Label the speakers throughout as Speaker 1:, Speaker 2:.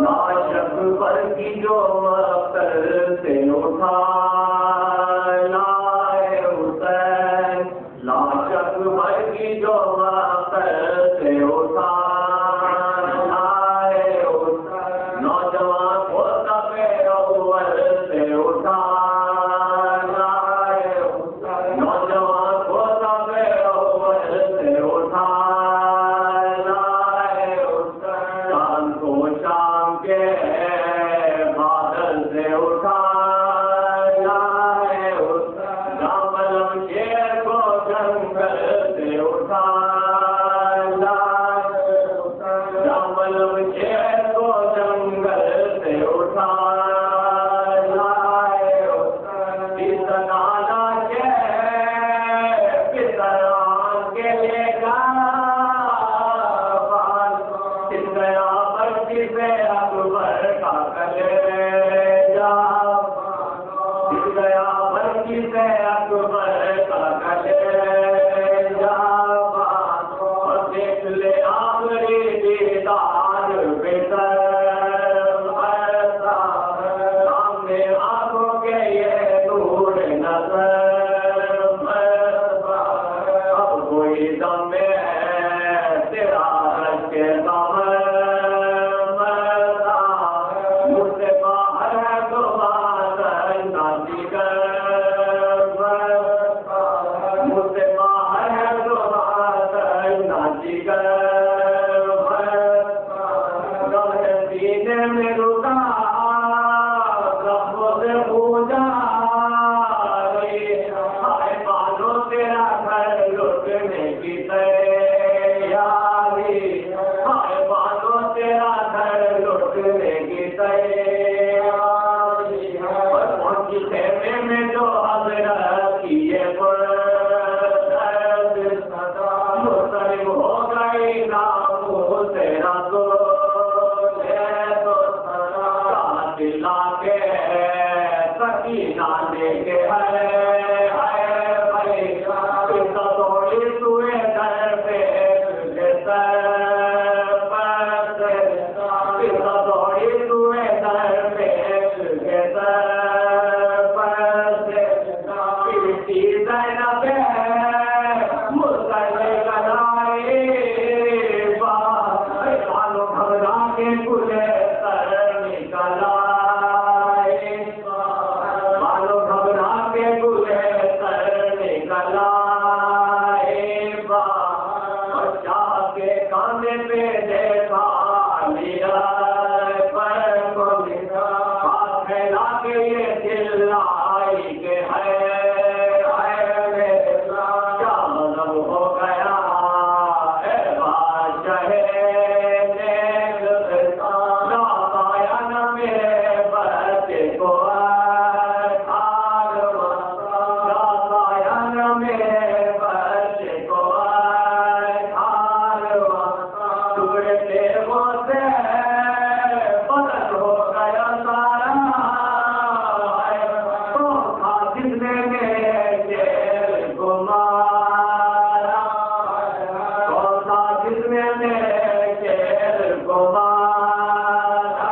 Speaker 1: لاشک پر کی جو مقتل سے اٹھا لائے حسین، لاشک پر کی جو مقتل سے اٹھا لائے حسین، نوجوان کو صفِ اول سے اٹھا لائے حسین، نوجوان کو صفِ اول سے اٹھا لائے حسین، چاند کو شام کے بادل سے اٹھا لائے حسین، جاملم شیر کو جنگل سے اٹھا لائے حسین، جاملم شیر کو جنگل سے اٹھا لائے حسین، اس نالا کے پتران کے لے گا اس گیا برسی سے اکبر کا کلیجہ، اس گیا برسی سے اکبر کا کلیجہ، اور دیکھ لے آخری دیدار بہتر ایسا، سامنے آنکھوں کے یہ نور نظر اب کوئی دم ہے تیرا رش کے دم منہ سے باہر ہے تو بات ناچی کر، منہ سے باہر ہے تو بات ناچی کر، غم ہے سینے میں رکا لبوں سے پوجا ہائے مانو تیرا گھر لٹنے کی تیاری، ہائے مانو تیرا گھر لٹنے کی تیاری، اور ان کی خیمے میں جو حضرت کی یہ مسترب ہو گئی نامو تیرا تو دلا کے سکینہ لے کے تھوڑی سوئے در پہ تھوڑی سوئے در پہ زینب مسئلے کلائی بالو گھبرا کے کھلے سر نکل آئے، بالو گھبرا کے کھلے سر نکل آئے، اور شاہ کے کاندھے پہ دیکھا لیا پر کو ہاتھ پھیلا کے یہ دل آئی کہ ہے کیا مذہب ہو گیا اے بادشاہ نیک نہ پایا نہ میرے بچے کو نہ پایا نہ میرے بچے کو ٹکڑے تیروں سے بدل ہو گیا سارا، جس نے میرے دل کو مارا، کون سا جس نے میرے دل کو مارا،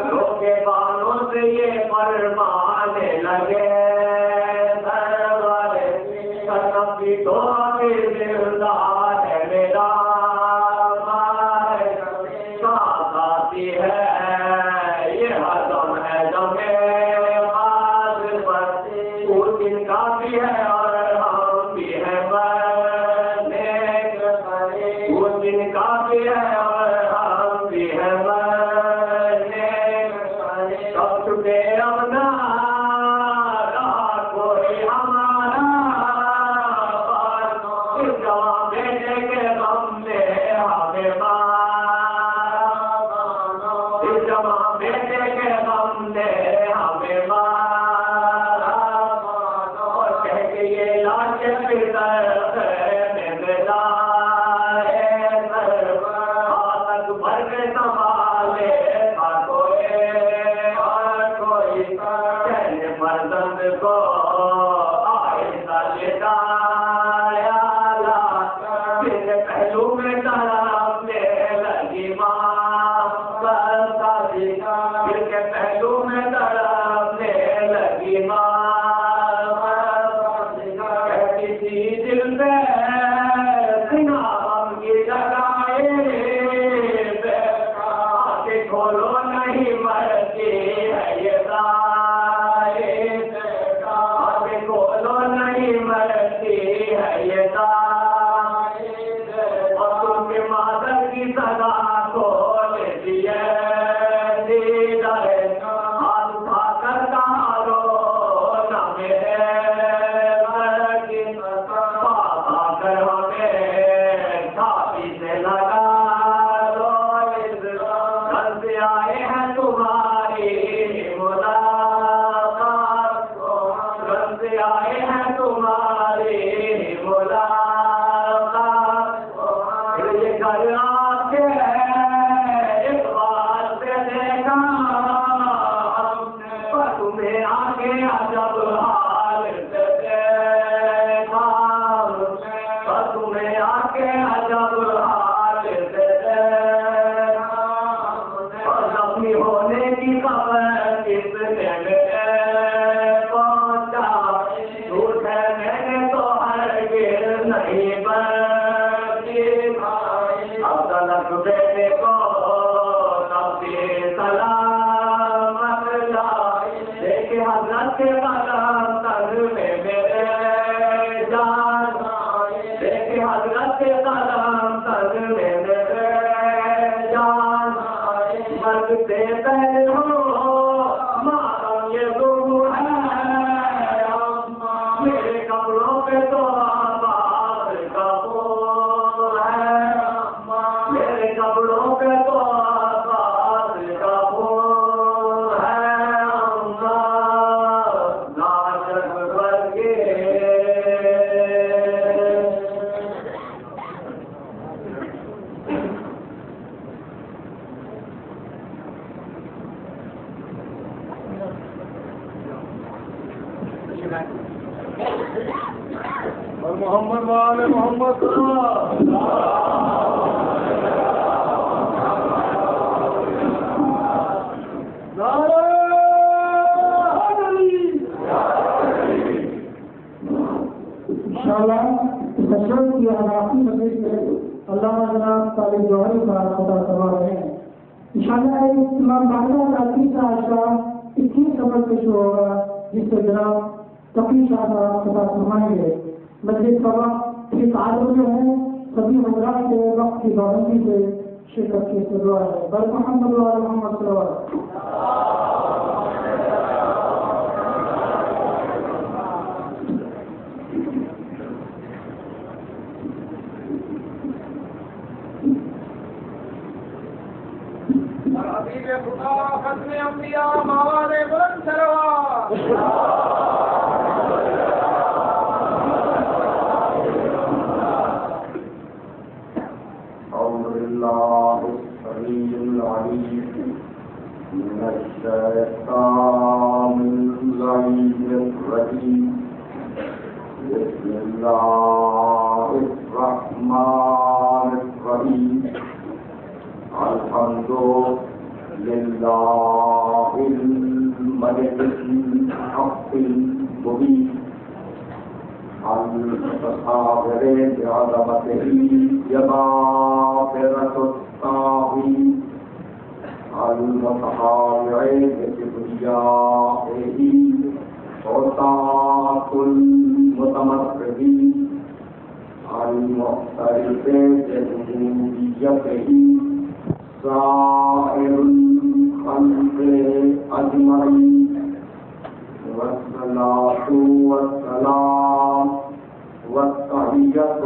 Speaker 1: لوگ کے بالوں سے یہ فرمانے لگے سرور سنم کی تو زندہ ہے میرا ساتھ آتی ہے یہ ہضم ہے دمے اس دن کا بھی ہے اور ہم بھی ہیں مرنے، اس دن کا بھی ہے اور ہم بھی ہیں مرنے، سب چھٹے اب نہ رہا کوئی ہمارا، اس جوان بیٹے کے غم نے ہمیں مارا، اس جوان بیٹے کے غم نے ہمیں مارا، اور کہہ کے یہ لاش پتر میں ملا ہاتھ تک بھر کے سنبھالے تھا کوئی کہنے فرزند کو آہستہ لٹایا پھر پہلو میں طرف لے لگی ماں دل کے پہلو میں تڑپنے لگی کہتی تھی دل پہ نام کی لگائے آنکھیں کھولو نہیں مرتی ہے یہ دائیں آنکھیں کھولو نہیں مرتی ہے یہ دائیں اور تم کے مادر کی صدا کھول دیے ہاتھ اٹھا کر کہا رو نہ میرے پاپا کر ہمیں چھاتی سے لگا دو کل سے آئے ہیں تمہاری ملاقات کل سے آئے ہیں تمہاری ملاقات یہ گھر آ کے ایک بار سے دیکھا پر تمہیں آگے عجب حال سے دیکھا پر تمہیں آگے عجب حال سے دیکھا اور زخمی ہونے کی خبر کس نے مجھے پہنچا جھوٹ ہے میں نے تو ہرگز نہیں بچی اب تلک بیٹے کو تبدیل سلامت لائی دیکھ حضرت کے قدم تن میں میرے جان دیکھ حضرت کے قدم تن میں میرے جان مرگ سے پہلے ہو ماتم یہ ظلم ہے میرے کپڑوں پہ تو آباد کا پھول ہے میرے کپڑوں پہ تو آباد کا پھول ہے ناشک برگے
Speaker 2: اور محمد والے محمد صلی اللہ
Speaker 3: انشاءاللہ مشورے کی آخری مجلس میں علامہ جناب طالب جوہری کا خطا کروا رہے ہیں انشاءاللہ امام باقر کا تیسرا اشعہ 21 نمبر پہ شروع ہوگا جس سے جناب تقی شاہ صاحب خطا فرمائیں گے مجلس کا وقت اس عادت میں ہے سبھی حضرات کو وقت کی پابندی سے شرکت کی دعا ہے بر محمد وعلی محمد صلی اللہ علیہ وسلم
Speaker 2: حبیب خدا ختم انبیاء مواد بلند سرور
Speaker 1: أعوذ بالله السميع العليم من الشيطان اللعين الرجيم بسم الله الرحمن الرحيم الحمد لله الملك الحق المبين الصابر بعظمته يغافرة الطاغين المتطاوع بكبريائه عصاة المتمردين المعترف بربوبيته سائر الخلق أجمعين والصلاة والسلام والتحية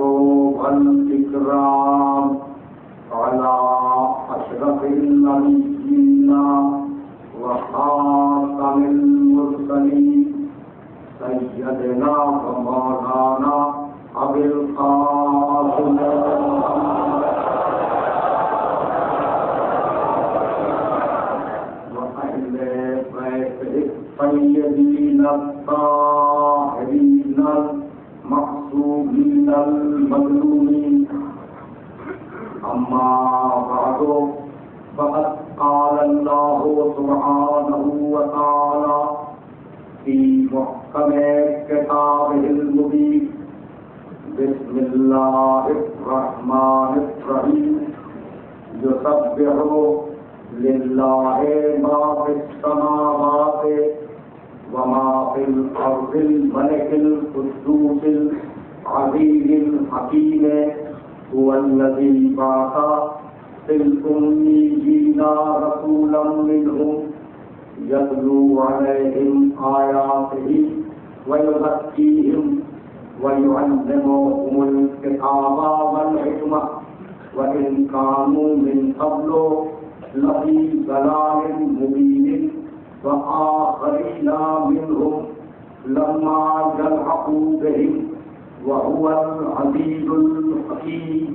Speaker 1: والإكرام على أشرف النبيين وخاتم المرسلين سيدنا ومولانا أبي القاسم وأهل بيته الطيبين الطاهرين المعصومين المظلومين أما بعد فقد قال اللہ سبحانہ وتعالی فی محکم کتابہ المبین بسم اللہ الرحمن الرحیم یسبح للہ ما فی السماوات وما فی الارض الملک القدوس العزیز الحکیم هو الذی بعث فی الأمیین رسولا منهم یتلو علیہم آیاتہ ویزکیہم وَيُعَلِّمُهُمُ الْكِتَابَ وَالْحِكْمَةَ وَإِنْ كَانُوا مِنْ قَبْلُ لَفِي ضَلَالٍ مُبِينٍ وَآخَرِينَ مِنْهُمْ لَمَّا يَلْحَقُوا بِهِمْ وَهُوَ الْعَزِيزُ الْحَكِيمُ.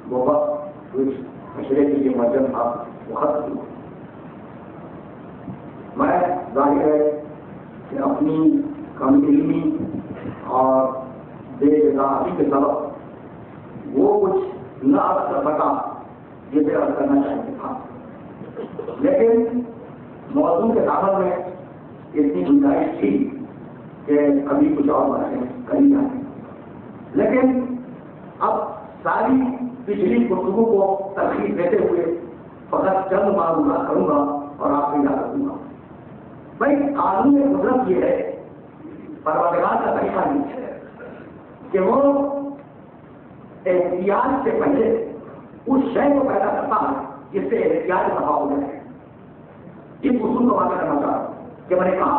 Speaker 1: وہ وقت مشرے کے لیے مجن تھا وہ ختم ہوا. میں ظاہر ہے کہ اپنی کم علمی اور بے اطاعتی کے سبب وہ کچھ نہ عرض کر سکا جسے عرض کرنا چاہیے تھا، لیکن موضوع کے داخل میں اتنی گنجائش تھی کہ کبھی کچھ اور باتیں کری جائیں، لیکن اب ساری پچھلی گفتگو کو ترغیب دیتے ہوئے فقط چند معلومات کروں گا اور آپ کو یاد رکھوں گا. بھائی قانون قدرت یہ ہے، پروردگار کا طریقہ یہ ہے کہ وہ احتیاط سے پہلے اس شے کو پیدا کرتا ہے جس سے احتیاط دفاع ہو جائے. اس اصول کو واضح کرنا چاہ رہا ہوں کہ میں نے کہا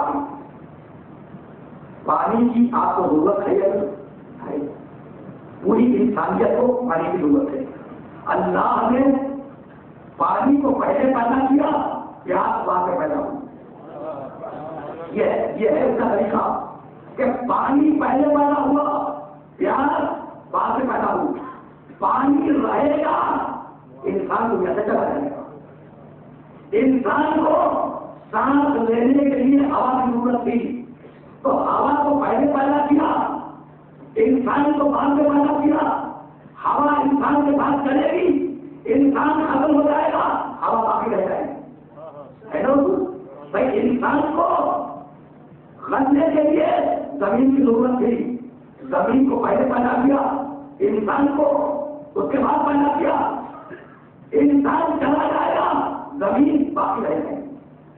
Speaker 1: پانی کی آپ کو ضرورت ہے یا نہیں؟ پوری انسانیت کو پانی کی ضرورت ہے. اللہ نے پانی کو پہلے پیدا کیا، پیاس بعد میں پیدا ہوا. یہ ہے اس کا طریقہ کہ پانی پہلے پیدا ہوا، پیاس بعد میں پیدا ہوا. پانی رہے گا، انسان کو کیسے چلا جائے گا. انسان کو سانس لینے کے لیے ہوا کی ضرورت تھی، تو ہوا کو پہلے پیدا کیا، انسان کو بعد میں پیدا کیا. ہوا انسان کے ساتھ چلے گی، انسان ختم ہو جائے گا، ہوا باقی رہ جائے گی. ہے نا بھائی؟ انسان کو کھانے کے لیے زمین کی ضرورت تھی، زمین کو پہلے پیدا کیا، انسان کو اس کے بعد پیدا کیا. انسان چلا جائے گا، زمین باقی رہ جائے گی.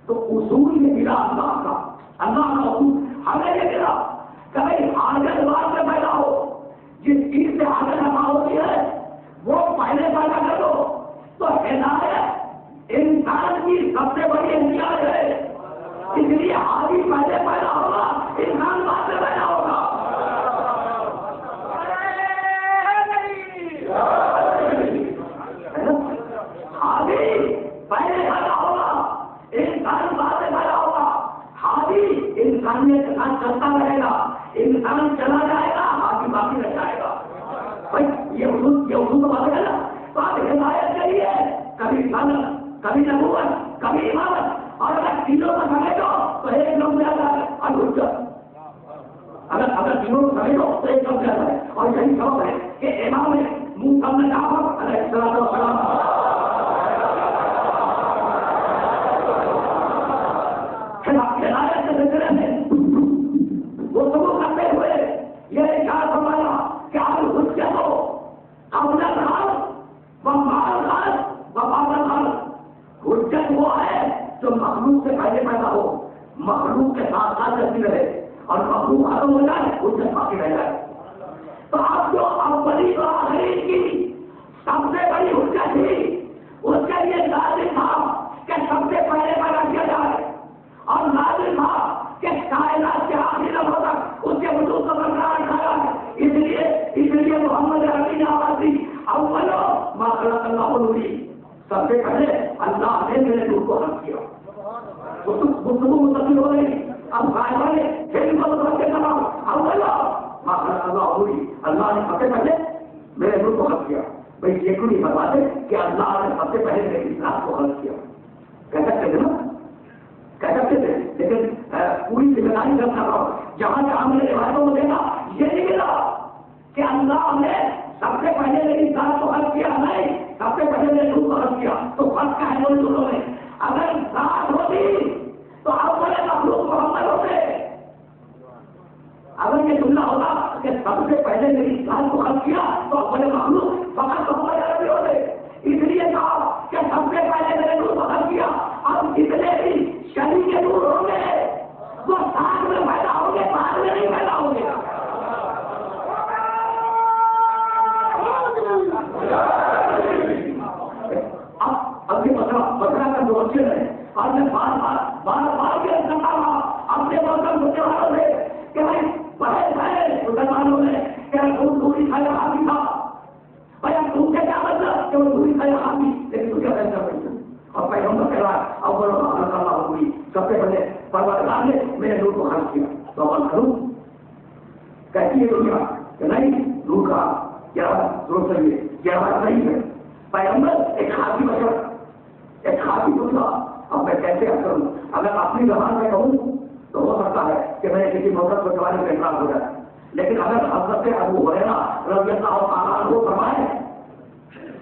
Speaker 1: تو اصول یہ ملا اللہ کا اصول ہمیں یہ ملا کہ بھائی آگے بعد میں پیدا ہو، جس چیز سے آگے نفع ہوتی ہے وہ پہلے پیدا کر دو. تو ہدایت انسان کی سب سے بڑی احتیاط ہے، اس لیے آدمی پہلے پیدا ہوگا، انسان بعد میں پیدا ہوگا. آدمی پہلے پیدا ہوگا، انسان بعد میں پیدا ہوگا. آدمی انسانیت کے ساتھ چلتا رہے گا، انسان چلا جائے گا، آدمی باقی رہ جائے گا. بھائی یہ اصول تو بات ہے نا. تو آپ ہدایت کے لیے کبھی سنت، کبھی نبوت، کبھی امامت، اور اگر تینوں کا سمجھو تو ایک لوگ زیادہ ہے اور حجت. اگر تینوں کو سمجھو تو ایک لوگ زیادہ ہے. اور یہی سبب ہے کہ امام موسی جعفر علیہ السلام ہدایت کے سلسلے میں وہ سبو کرتے ہوئے یہ ارشاد فرمایا کہ آپ حجت ہو قبل الحال و بعد الحال و بعد الحال. حجت وہ ہے جو مخلوق سے پہلے پیدا ہو، مخلوق کے ساتھ ساتھ رہتی رہے، اور مخلوق ختم ہو جائے، حجت باقی رہ جائے. تو اب جو اولی و آخری کی سب سے بڑی حجت تھی، اس کے لیے لازم تھا کہ سب سے پہلے پیدا کیا جائے، اور لازم تھا کہ کائنات کے آخری لمحوں تک اس کے وجود کو برقرار رکھا جائے. اس لیے محمد عربی نے آواز دی اولو ما خلق اللہ نوری. سب سے پہلے اللہ نے میرے نور کو خلق کیا. گفتگو مستقل ہو رہی. اب صاحبہ نے پھر کو مطلب کے کہا اولو ما خلق اللہ نوری. اللہ نے سب سے پہلے میرے نور کو خلق کیا. بھائی یہ کیوں نہیں بتاتے کہ اللہ نے سب سے پہلے میرے اسلام کو خلق کیا؟ کہہ سکتے تھے نا، کہہ سکتے تھے، لیکن پوری ذمہ داری تاریخ کر رہا ہوں، جہاں جہاں میں نے روایتوں کو دیکھا یہ نہیں ملا کہ اللہ نے سب سے پہلے میری ذات کو حل کیا، نہیں، سب سے پہلے میرے روح کو حل کیا. تو فرق کیا ہے دونوں جملوں میں؟ اگر ذات ہوتی تو اول مخلوق محمد ہوتے. اگر یہ جملہ ہوتا کہ سب سے پہلے میری ذات کو حل کیا تو اول مخلوق فقط محمد عربی ہوتے. اس لیے کہا کہ سب سے پہلے میرے روح کو حل کیا. اب جتنے بھی شریک کے نور ہوں گے وہ ساتھ میں پیدا ہوں گے، بعد میں نہیں پیدا ہوں گے. اب یہ مسئلہ کا جو اچھے ہے اور میں بار کے کرتا رہا اپنے موسم ہونے والوں سے کہ بھائی بڑے مسلمانوں نے کیا دوری کھایا ہاتھی تھا بھائی اب تم سے کیا مطلب کہ وہ دوری کھایا ہاتھی، لیکن تجھے ایسا نہیں. اور پیغمبر کے بعد اول اللہ ہوئی سب سے پہلے پروردگار نے میرے روح کو خرچ کیا تو عمل کروں. کہتی ہے دنیا کہ نہیں، روح کا کیا روح صحیح ہے، کیا بات نہیں ہے. پیغمبر ایک ہاتھی بچا، ایک ہاتھی پوچھا. اب میں کیسے کروں؟ اگر اپنی زبان میں کہوں تو ہو سکتا ہے کہ میں کسی موقع کو سوال میں اعتراض ہو جائے، لیکن اگر حضرت ابو ہریرہ رضی اللہ تعالیٰ عنہ فرمائے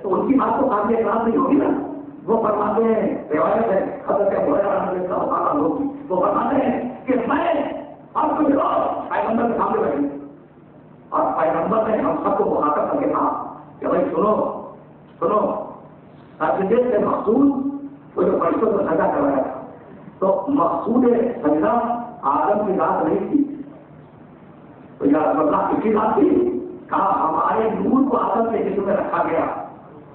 Speaker 1: تو ان کی بات کو قابل اعتراض نہیں ہوگی نا. وہ فرماتے ہیں، روایت ہے حضرت ابو ہریرہ رضی اللہ تعالیٰ عنہ کی، وہ فرماتے ہیں کہ میں اور کچھ لوگ پیغمبر کے سامنے بیٹھے اور پیغمبر نے ہم سب کو مخاطب کر کے کہا کہ بھائی سنو سجدے سے مقصود وہ جو فرشتوں کو سجا کروایا تھا تو مقصود سجدہ آدم کی ذات نہیں تھی، تو یا اللہ کی ذات تھی. کہا ہمارے نور کو آدم کے جسم میں رکھا گیا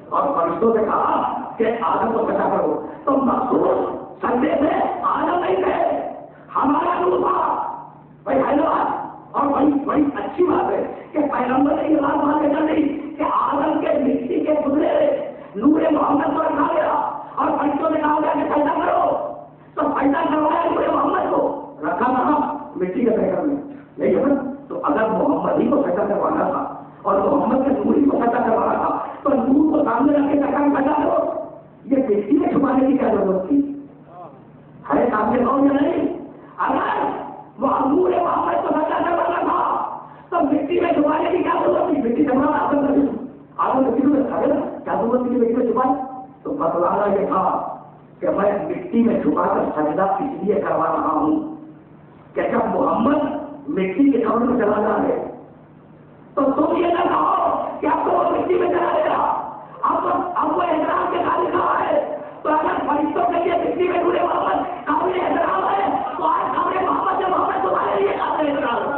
Speaker 1: اور فرشتوں سے کہا کہ آدم کو سجا کرو. تو مقصود سجدے سے آدم نہیں تھے، ہمارا نور تھا. بھائی حیدرآباد اور بڑی اچھی بات ہے کہ پیغمبر نے یہ بات مان کر دی کہ آدم کے مٹی کے ٹکڑے نور محمد کو رکھا گیا اور فرشتوں نے کہا گیا کہ پیدا کرو. تو پیدا کروایا نور محمد کو، رکھا کہاں؟ مٹی کے پیکر میں. نہیں ہے نا؟ تو اگر محمد ہی کو پیدا کروانا تھا اور محمد کے نور ہی کو پیدا کروانا تھا تو نور کو سامنے رکھ کے پیدا کرو. یہ مٹی میں چھپانے کی کیا ضرورت تھی؟ ہے سامنے کہو یا نہیں؟ اگر وہ نور محمد کو پیدا کروانا تھا تو مٹی میں چھپانے کی کیا ضرورت تھی؟ مٹی چھپانا آدم کا جسم، آدم کے جسم میں کھا گیا، کیا ضرورت تھی مٹی میں چھپائے؟ تو بتلانا یہ تھا کہ میں مٹی میں چھپا کر سجدہ اس لیے کروا رہا ہوں کہ جب محمد مٹی کے قبر میں چلا جائے تو تم یہ نہ کہو کہ اب تو وہ مٹی میں چلا گیا، اب وہ احترام کے قابل کہاں ہے. تو اگر فرشتوں کے لیے مٹی میں ڈھونڈے محمد قابل احترام ہے تو آج قابل محمد سے محمد تمہارے لیے قابل احترام ہے.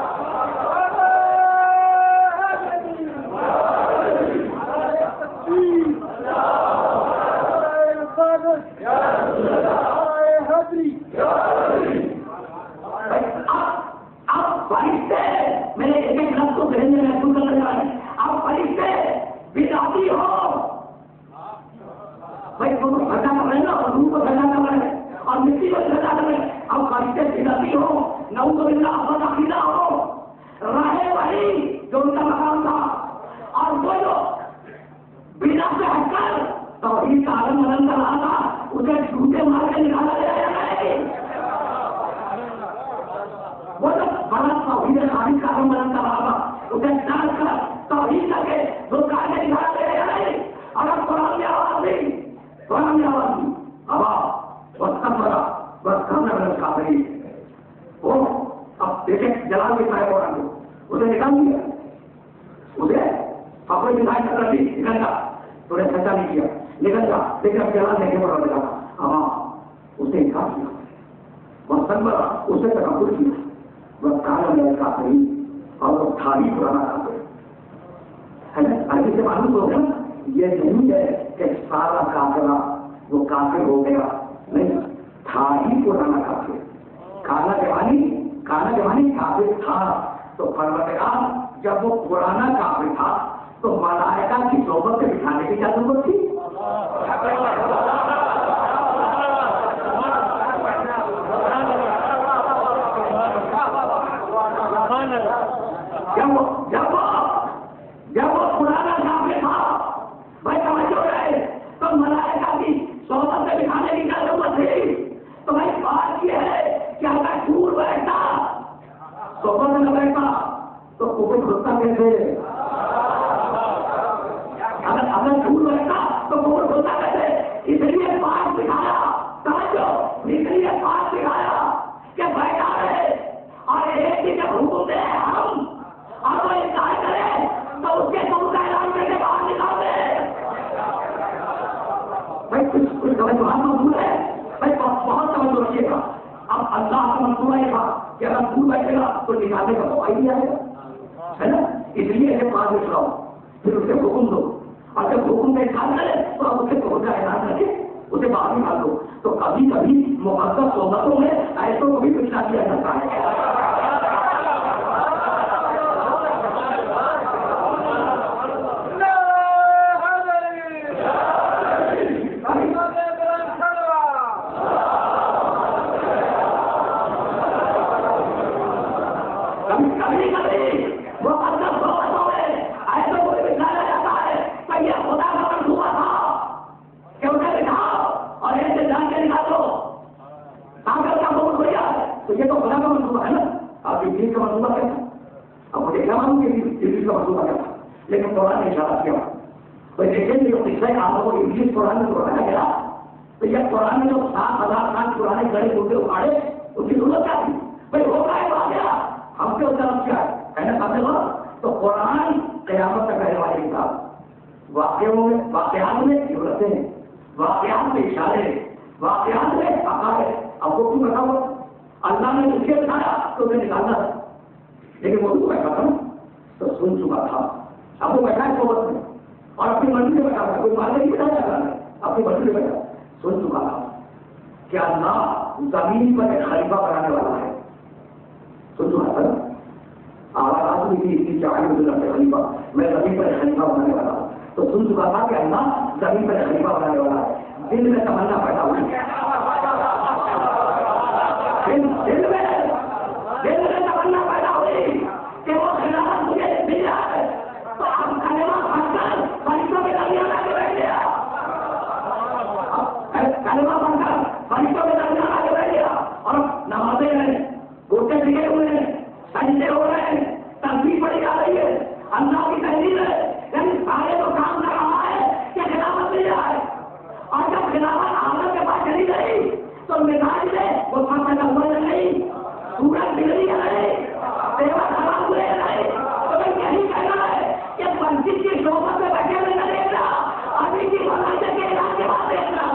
Speaker 1: اب فرشتے میرے ایک لفظ کو ذہن میں محسوس کر رہا ہے. اب فرشتے بدعتی ہو بھائی تم سجا کر رہے نا اور روح کو سجا کر رہے اور مٹی کو سجا کر رہے. اب فرشتے بدعتی ہو، نعوذ باللہ احمد عقیدہ ہو، راہ وحی جو ان کا مقام تھا اور وہ جو بدعت سے ہٹ کر توحید کا عالم بلند کر رہا تھا اسے جھوٹے مار کے نکالا گیا یا نہیں؟ وہ جو بڑا توحید خالق کا عالم بلند کر رہا تھا اسے ڈال کر توحید کر کے وہ کارے نکالا گیا یا نہیں؟ اور اب قرآن میں آواز دی اب بس کرنا بلند کافی وہ اب دیکھیں جلال کے سائے قرآن کو اسے نکال دیا، اسے اپنے دکھائی کر رہی نکل جا، تو نے سچا نہیں کیا نکل جا، لیکن اب جلال دیکھے پڑا لگا ہاں اسے انکار کیا، وہ سنبرا اسے تکبر کیا، وہ کالا میرے کافی اور وہ تھا ہی پرانا کافی ہے نا. آگے سے معلوم ہو گیا یہ نہیں ہے کہ سارا کافرہ وہ کافر ہو گیا، نہیں، تھا ہی پرانا کافر. کالا جوانی کافر تھا تو پروردگار جب وہ پرانا کافر تھا تو ملائکہ کی صحبت سے بٹھانے کی کیا ضرورت تھی؟ جب وہ پرانا کافر تھا بھائی توجہ رہے تو ملائکہ کی صحبت سے بٹھانے کی کیا ضرورت تھی؟ تو بھائی بات یہ ہے کہ اگر دور بیٹھتا کیسے؟ اگر جھوٹ رہتا تو کون ہوتا کیسے؟ اس لیے پاک سکھایا، سمجھو اس لیے پاک سکھایا کہ بیٹھا رہے اور ایک ہی جب حکم دے ہم اور وہ انکار کرے تو اس کے تم کا اعلان کر کے باہر نکال دے. بھائی کچھ توجہ منظور ہے بھائی، بہت توجہ رکھیے گا. اب اللہ کا منصوبہ یہ تھا کہ اگر دور بیٹھے گا تو نکالنے کا تو آئی آئے گا، ہے نا؟ اس لیے ایسے پاس اٹھاؤ، پھر اسے حکم دو، اور جب حکم کا انکار کرے تو اب اسے توجہ اعلان کر کے اسے باہر نکال دو. تو کبھی کبھی مقدس صحبتوں میں ایسوں کو بھی پچھلا کیا جاتا ہے. یہ تو خدا کا منصوبہ ہے نا. آپ ابلیس کا منصوبہ کیا تھا؟ اب مجھے کیا معلوم کہ ابلیس کا منصوبہ کیا تھا، لیکن قرآن نے اشارہ کیا. تو دیکھیں گے جو قصہ آپ کو ابلیس قرآن میں بتایا گیا، تو یہ قرآن میں جو 7,000 سال پرانے گڑے ٹوٹے اکھاڑے اس کی ضرورت کیا تھی؟ بھائی ہو گیا آ گیا ہم سے اس طرف کیا ہے نا سامنے ہوا. تو قرآن قیامت تک رہنے والی کتاب، واقعات میں ضرورتیں، واقعات میں اشارے، واقعات میں عقائد. اب وہ کیوں رکھا ہوا؟ اللہ نے اس کے بتایا تو میں نکالنا تھا، لیکن وہ تو بیٹھا تھا تو سن چکا تھا. اب وہ بیٹھا ہے صحبت میں اور اپنی مرضی میں بیٹھا تھا، کوئی مارنے نہیں بتایا جا رہا ہے، اپنی مرضی میں بیٹھا سن چکا تھا کہ اللہ زمین پر ایک خلیفہ بنانے والا ہے. سن چکا تھا آواز آتی تھی اس کی چاہیے خلیفہ، میں زمین پر ایک خلیفہ بنانے والا ہوں. تو سن چکا تھا کہ اللہ زمین پر ایک خلیفہ بنانے والا ہے. دل میں تمنا پیدا ہوئی، دل میں تمنا پیدا ہوئی کہ وہ خلافت مجھے مل جائے. تو اب کلمہ پڑھ کر فرشتوں کے درمیان آ کے بیٹھ گیا، کلمہ پڑھ کر فرشتوں کے درمیان آ کے بیٹھ گیا. اور نمازیں ہیں، گوٹے لگے ہوئے ہیں، سجدے ہو رہے ہیں، تسبیح پڑھی جا رہی ہے، اللہ کی تحریر ہے. یعنی سارے تو کام کر رہا ہے کہ خلافت مل جائے. اور جب خلافت آمد کے پاس چلی گئی تو مزاج میں وہ سب پیدا ہوا یا نہیں، سورج بگڑی یا نہیں، دیوا خراب ہوئے یا نہیں. تو میں یہی کہنا ہے کہ مسجد کی صحبت میں بیٹھے ہوئے نہ دیکھنا، ابھی کی مسجد کے اعلان کے بعد دیکھنا.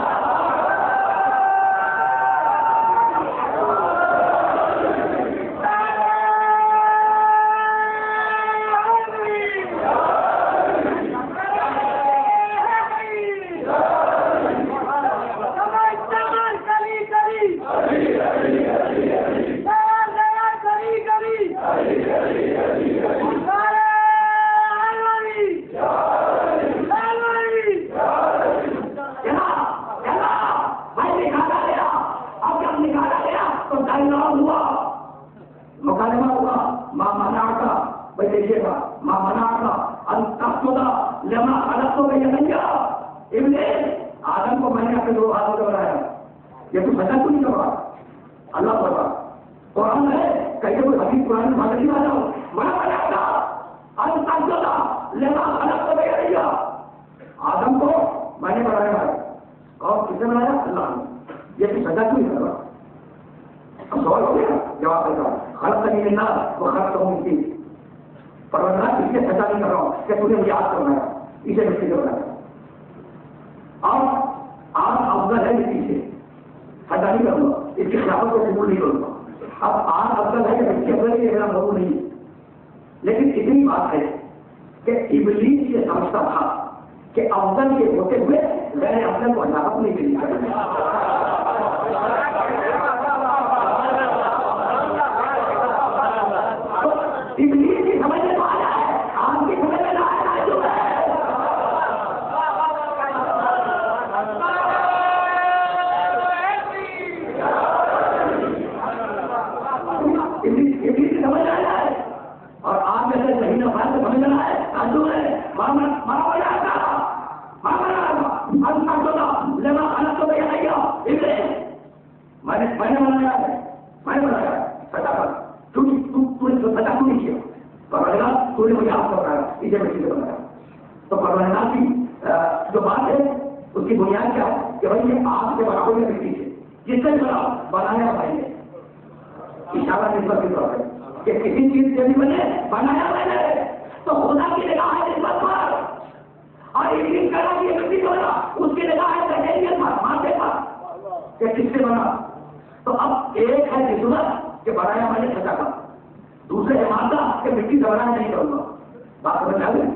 Speaker 1: مکالمہ ہوا ماں منا کا. بھائی دیکھیے گا ماں منا کا لما الگ تو میں نہیں گیا ابلیس آدم کو میں نے اپنے 2 ہاتھوں سے بنایا. یہ تو سزا تو نہیں کر رہا اللہ کروا. قرآن ہے کہیں کوئی حدیث قرآن میں بات نہیں آ جاؤ میں بنا تھا لما الگ تو میں نہیں گیا. آدم کو میں نے بنایا ہے اور کس نے بنایا؟ اللہ نے. یہ تو سزا کیوں نہیں کر رہا؟ اب سوال ہو گیا جواب دیتا ہوں. خلق نہیں ملنا وہ خلق تو ملتی پروردگار اس لیے سزا نہیں کر رہا ہوں کہ تجھے مجھے یاد کرنا ہے، اسے مٹی سے بنایا. اور آج افضل ہے مٹی سے سزا نہیں کروں گا، اس کی خلافت کو قبول نہیں کروں گا. اب آج افضل ہے کہ مٹی افضل ہے میرا موضوع نہیں ہے، لیکن اتنی بات ہے کہ ابلیس یہ سمجھتا تھا کہ افضل کے ہوتے ہوئے غیر افضل کو خلافت نہیں ملی. ابلیس کی سمجھ میں آیا ہے، آپ کی سمجھ میں آیا ہے جو ہے. ابلیس کی سمجھ میں آیا ہے اور آپ جیسے صحیح نفاذ سے سمجھ میں آیا ہے. جو ہے میں نے بنایا ہے، میں نے بنایا سزا کر. سزا کیوں نہیں کیا؟ تو
Speaker 4: فرمایا تو نے مجھے آپ کو بنایا اسے مٹی سے بنایا. تو فرمایا کی جو بات ہے اس کی بنیاد کیا ہے کہ بھائی یہ آپ کے برابر میں مٹی سے جس سے بنایا بھائی نے اشارہ نسبت کی طور ہے کہ کسی چیز سے بھی بنے بنایا میں نے تو خدا کی نگاہ ہے نسبت پر اور ایک دن کرا کہ یہ مٹی جو بنا اس کی نگاہ ہے تحریریت پر مانتے پر کہ کس سے بنا. تو اب ایک ہے نسبت کہ بنایا میں نے سچا کا دوسرے مانتا کہ مٹی سے بنایا نہیں کروں گا. بات سمجھ آ گئی.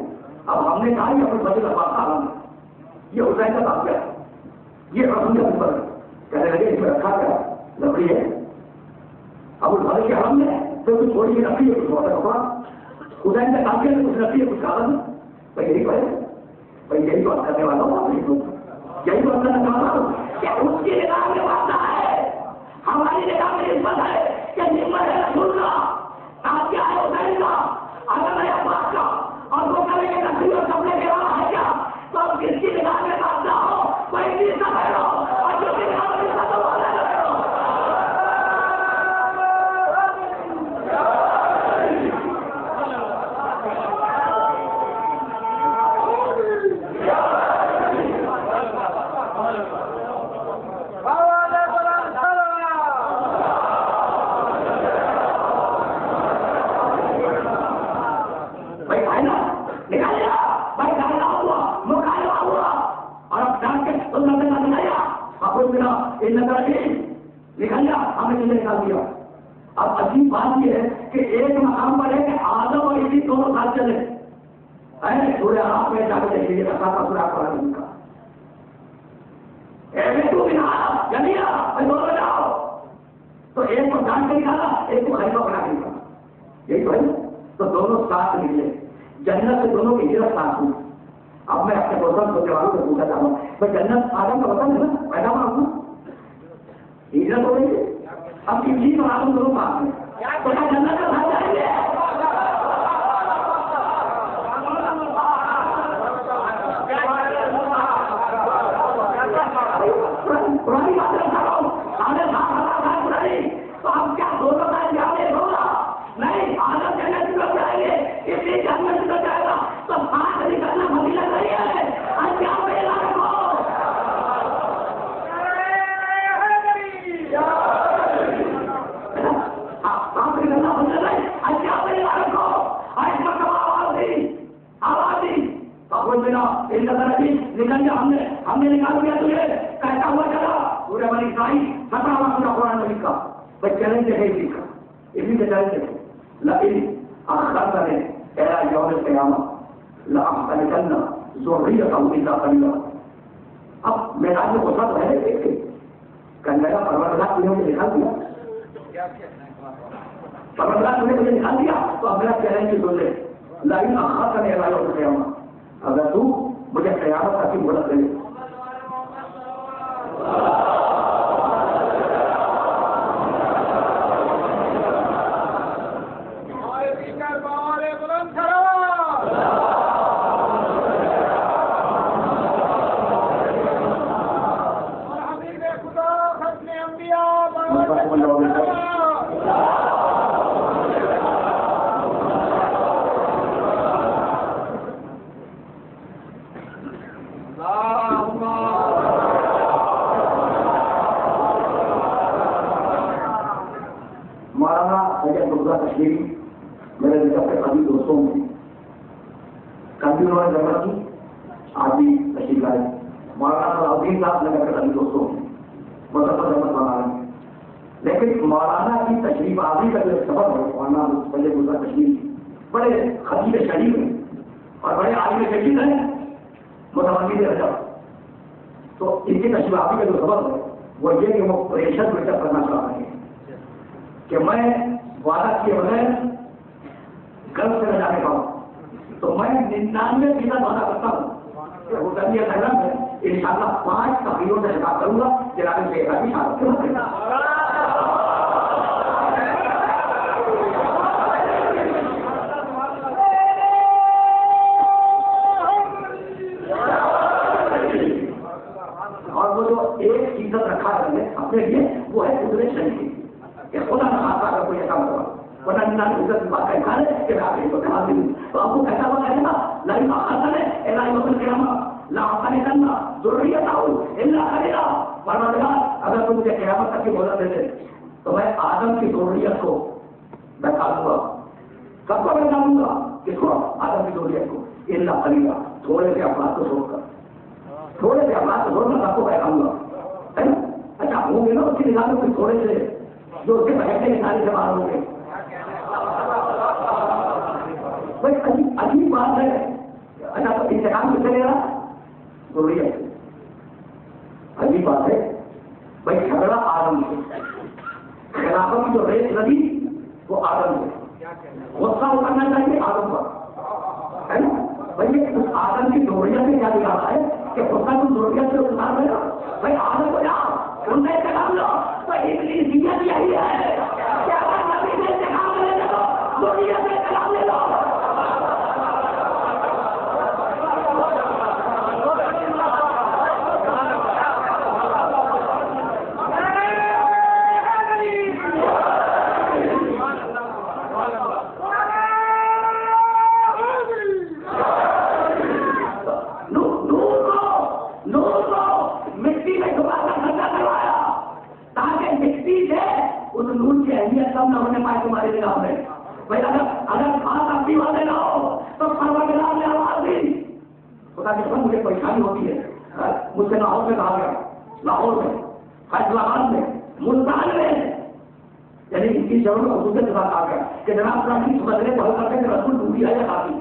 Speaker 4: اب ہم نے کہا کہ اپنے بچے کا بات عالم یہ حسین کا بات کیا یہ رسول کے اوپر کہنے لگے اس میں رکھا کیا لکڑی ہے. اب اس بھائی کے حرم میں تو کچھ چھوڑی کی لکڑی ہے کچھ بہت کپڑا حسین کا کام کیا کچھ لکڑی ہے کچھ کاغذ بھائی یہی پڑے بھائی یہی بات کرنے والا ہوں یہی بات کرنا چاہتا ہوں کہ اس کی نگاہ میں بات ہے ہماری نگاہ میں نسبت ہے کہ نسبت ہے رسول کا آپ کیا ہے حسین کا اگر میں بات کا اور وہ کریں گے نسلی اور سپنے کے رہا ہے کیا تو اب کس کی نگاہ میں بات نہ ہو وہی چیز نہ کرو اور جو کی نگاہ میں نسبت ہو وہ نہ کرو. نکالیا ہمیں چلے نکال دیا. اب عجیب بات یہ ہے کہ ایک مقام پر ہے کہ آدم اور ابلیس دونوں ساتھ چلے سورہ آپ میں جا کے دیکھیے سورہ آپ کا تو بھی نہ دونوں جاؤ تو ایک کو جان کے نکالا ایک کو خلیفہ بنا کے نکالا یہی تو ہے. تو دونوں ساتھ نکلے جنت سے دونوں کی ہجرت ساتھ ہوئی. اب میں اپنے دوستوں کو جوابوں سے پوچھا چاہوں بھائی جنت آدم کا وطن ہے نا پیدا ہوا ہجرت ہو رہی ہے. اب ابلیس اور آدم دونوں پاس ہیں تو کیا جنت کا ساتھ جائیں گے؟ پرانی بات رکھا رہا ہوں ساڑھے 7,000 پرانی تو اب کیا دونوں کا جانے ہوگا نہیں آدم جنت نکل جائیں گے ابلیس جنت نکل جائے گا تو ساتھ نکلنا فضیلت نہیں ہے. آج کیا پہلا رکھو نکل جا ہم نے نکال دیا تجھے کہتا ہوا چلا پورے بنی اسرائیل 17واں پورا قرآن میں لکھا بھائی چیلنج ہے لکھا اسی کے چیلنج ہے لیکن آخر نے اے یوم القیامہ لأحتنکن ذریتہ الا قلیلا. اب میدان میں غصہ تو ہے دیکھتے کہ میرا پروردگار تمہیں مجھے نکال دیا پروردگار تمہیں مجھے نکال دیا تو اب میرا چیلنج سن لے لیکن آخر نے اے یوم القیامہ اگر تو مجھے قیامت تک کی مدد دے میرے اپنے قدیم دوستوں میں کبھی انہوں نے جگہ کی آج بھی تشریف لائے مولانا صلاحالدین صاحب نے اپنے قدیم دوستوں میں مظفر احمد مولانا لیکن مولانا کی تشریف آوری کا جو سبب ہے مولانا پہلے گزرا تشریف بڑے خطیب شریف ہیں اور بڑے عالم شریف ہیں متمدد رجب تو ان کی تشریف آوری کا جو سبب ہے وہ یہ کہ وہ پریشر بلٹ اپ کرنا چاہ رہے ہیں کہ میں وعدہ کیے بغیر گھر سے نہ جانے پاؤں تو میں 99% وعدہ کرتا ہوں کہ وہ کبھی احرام ہے انشاءاللہ 5 تقریروں سے خطاب کروں گا جناب سے ایک اور وہ جو ایک چیز رکھا ہے اپنے لیے وہ ہے قدرت شریف کہ خدا نہ خاصا اگر کوئی ایسا ہوگا ورنہ اللہ نے عزت کی بات کا انکار ہے کہ میں آپ کو حاضر ہوں. تو آپ کو کیسا ہوا کہے گا لا حسن ہے لا یوم القیامہ لا حسن ضروریت الا خلیلا. پروردگار اگر تم مجھے قیامت تک کی مہلت دیتے تو میں آدم کی ضروریت کو میں کاٹوں گا. سب کو میں کاٹوں گا. کس کو؟ آدم کی ضروریت کو. الا خلیلا تھوڑے سے افراد کو چھوڑ کر, تھوڑے سے افراد کو چھوڑ کر سب کو میں کھاؤں گا. ہے نا؟ اچھا ہوں گے نا اس کی نگاہ میں کوئی تھوڑے سے جو اس کے بیٹھنے کے سارے سے باہر ہوں گے. بھائی عجیب بات ہے. اچھا تو انتقام کس سے لے رہا؟ ضروریت. عجیب بات ہے. بھائی جھگڑا آدم سے, خلافت کی جو ریس لگی وہ آدم سے, غصہ اترنا چاہیے آدم پر, ہے نا. بھائی اس آدم کی ضروریت سے کیا دکھاتا ہے کہ غصہ کی ضروریت سے اتار رہے ہو. بھائی آدم کو جاؤ ان کا انتقام لو. تو انسانیت یہی ہے کہ اگر نبی سے انتقام لے لو ضروریت سے انتقام لے لو. نہ ہونے پائے تمہاری نگاہ میں. بھائی اگر بات اپنی والے نہ ہو تو پروردگار نے آواز دی. خدا کی قسم مجھے پریشانی ہوتی ہے. مجھ سے لاہور میں کہا گیا, لاہور میں, فیصلہ آباد میں, ملتان میں, یعنی ان کی جگہوں میں خصوصیت کے ساتھ آ گیا کہ جناب پرانی اس مسئلے کو حل کرتے ہیں کہ رسول ڈوبی ہے یا کافی,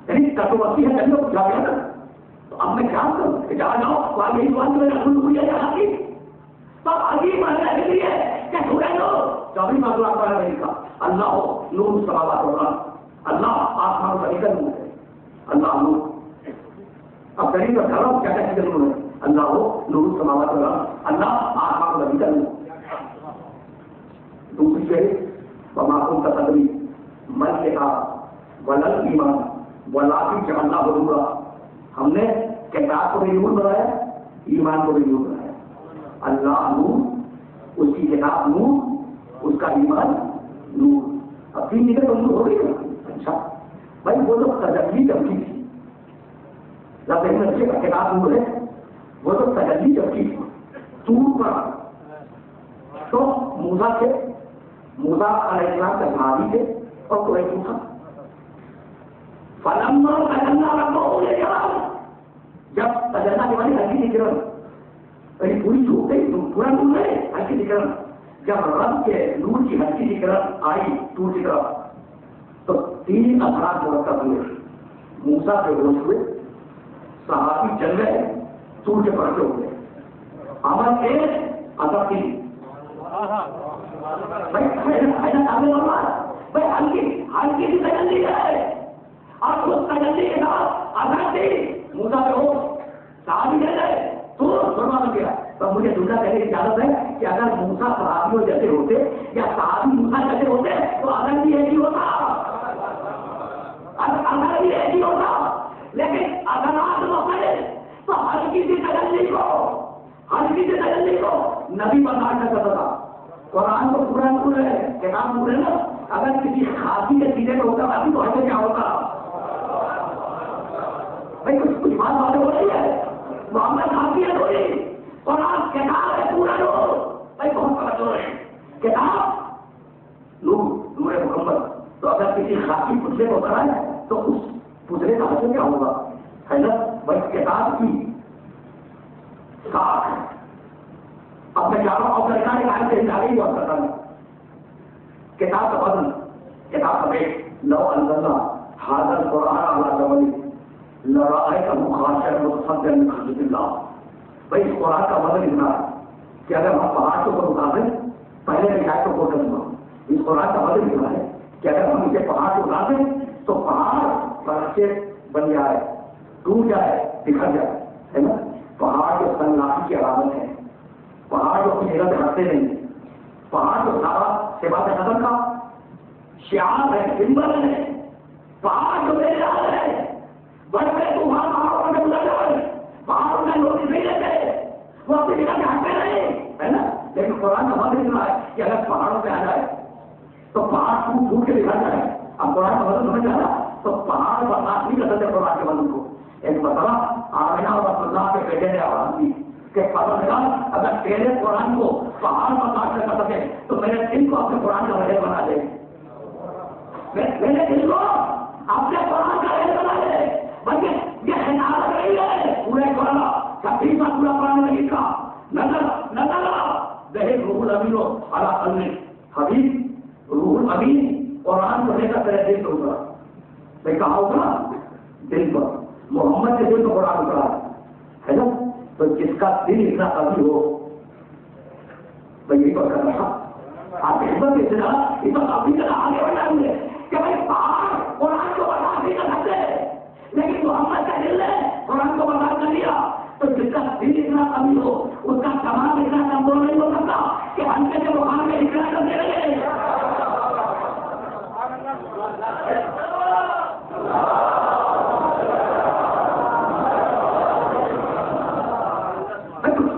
Speaker 4: یعنی تٹوبتی ہے چلیے جا گیا نا. تو اب میں کیا کروں کہ جا جاؤ وہاں یہی بات میں رسول ڈوبی ہے یا کافی. تو عجیب مسئلہ کے لیے کہ سورج ہو چوبی معلوم آپ کا نہیں کا اللہ ہو نور سماوات ہوگا, اللہ آسمان کا نکل نور ہے, اللہ نور. اب غریب کا گھر کیا کیا نکل نور ہے, اللہ ہو نور سماوات ہوگا, اللہ آسمان کا نکل نور. دوسری شہر معقوم کا تدری من کے آپ ولل ایمان ولاقی کے اللہ بولوں. ہم نے کتاب کو بھی نور بنایا, ایمان کو بھی نور بنایا. اللہ نور, اس کی کتاب نور, اس کا ایمان نور. اب تین نکل تو نور ہو گئی نا. اچھا بھائی وہ تو تجلی چمکی تھی, جب بچے کا کتاب نور ہے, وہ تو تجلی چمکی تھی دور پر. تو موسیٰ سے, موسیٰ علیہ السلام کا نبی تھے اور کوئی پوچھا فلما تجلی ربہ للجبل, جب تجلی کے والی ہلکی کی کرن پوری چھوٹ گئی, پورا نور ہے ہلکی سی کرن. جب رب کے نور کی ہلکی سی کرن آئی ٹور کی طرف تو تین افراد مرتب ہوئے. موسیٰ پہ ہوش ہوئے, صحابی چل گئے, ٹور کے پڑھتے ہوئے. عمل ایک ادب کی بھائی ہلکی سی تجلی ہے اور اس تجلی کے ساتھ ادب تھی. موسیٰ پہ ہوش, صحابی چل گئے تو فرما گیا. تو مجھے دوسرا کہنے کی اجازت ہے کہ اگر موسیٰ صحابیوں جیسے ہوتے یا صحابی موسیٰ جیسے ہوتے تو اگر بھی ایسی ہوتا, اگر بھی ایسی ہوتا. لیکن اگر آپ مسئلے تو ہر کسی تجلی کو, ہر کسی تجلی کو نبی برداشت کر سکتا تھا. قرآن کو پورا نور ہے, کتاب نور ہے نا. اگر کسی خاصی کے سیدھے میں ہوتا ابھی تو ہمیں کیا ہوتا. بھائی کچھ بات ہو رہی ہے. محمد خاصیت ہو رہی اور آپ کتاب ہے پورا نور. بھائی بہت توجہ ہے, کتاب نور, نور محمد. تو اگر کسی خاصی پوچھنے کو کرا ہے تو اس پوچھنے کا حصہ کیا ہوگا, ہے نا. بھائی کتاب کی ساتھ ہے. اب میں جا رہا ہوں اور سرکار آئے سے انتہائی بہت کرتا ہوں. کتاب کا بدل, کتاب کا بیٹ لو انزلنا حاضر قرآن علی جبل لرأیت خاشعا متصدعا من خشیۃ اللہ. بھائی اس قرآن کا وزن اتنا ہے کہ اگر ہم پہاڑ کے اوپر اتار دیں, پہلے رکایت کو کوٹ کروں گا, اس قرآن کا وزن اتنا ہے کہ اگر ہم اسے پہاڑ کو اتار دیں تو پہاڑ برچے بن جائے, ٹوٹ جائے, بکھر جائے, ہے نا. پہاڑ جو سنگلاخی کی علامت ہے, پہاڑ جو اپنی جگہ پہ ہٹتے نہیں, پہاڑ جو سارا سیوا سے قدم کا شعار ہے, سمبل ہے. پہاڑ جو میرے حال ہے بڑے طوفان پہاڑوں میں گزر جائے, پہاڑوں میں لوگ نہیں لیتے, وہ اپنی جگہ پہ ہٹتے نہیں, ہے نا. لیکن قرآن کا مطلب اتنا ہے کہ اگر پہاڑوں پہ آ جائے تو پہاڑ ٹوٹ کے دکھا جائے. اب قرآن کا مطلب سمجھ آیا تو پہاڑ برداشت نہیں کر سکتے قرآن کے مطلب کو. ایک مرتبہ آمینہ اور رسول اللہ کے بیٹے نے آواز دی کہ پروردگار اگر تیرے قرآن کو پہاڑ برداشت نہ کر سکے تو میرے دل کو اپنے قرآن کا رہے بنا دے. میرے دل کو اپنے قرآن کا رہے بنا دے. بلکہ یہ حکایت نہیں ہے پورے قرآن کا پورا قرآن نہیں کا نظر دہے روح الامین علی قلبک حبیب روح الامین قرآن کو لے کر تیرے دل پر اترا. میں کہا اترا دل پر محمد کے دل پر قرآن اترا ہے نا. تو جس کا دل اتنا قوی ہو میں یہی پر کر رہا آپ ہمت اتنا کافی طرح آگے بڑھائیں گے کہ بھائی پہاڑ قرآن کو برداشت نہیں کر سکتے لیکن محمد کا دل نے قرآن کو برداشت کر لیا. تو جس کا دل اتنا قوی ہو اس کا تمام اتنا کمزور نہیں ہو سکتا کہ ہم کے بخار میں نکلا کرتے رہے.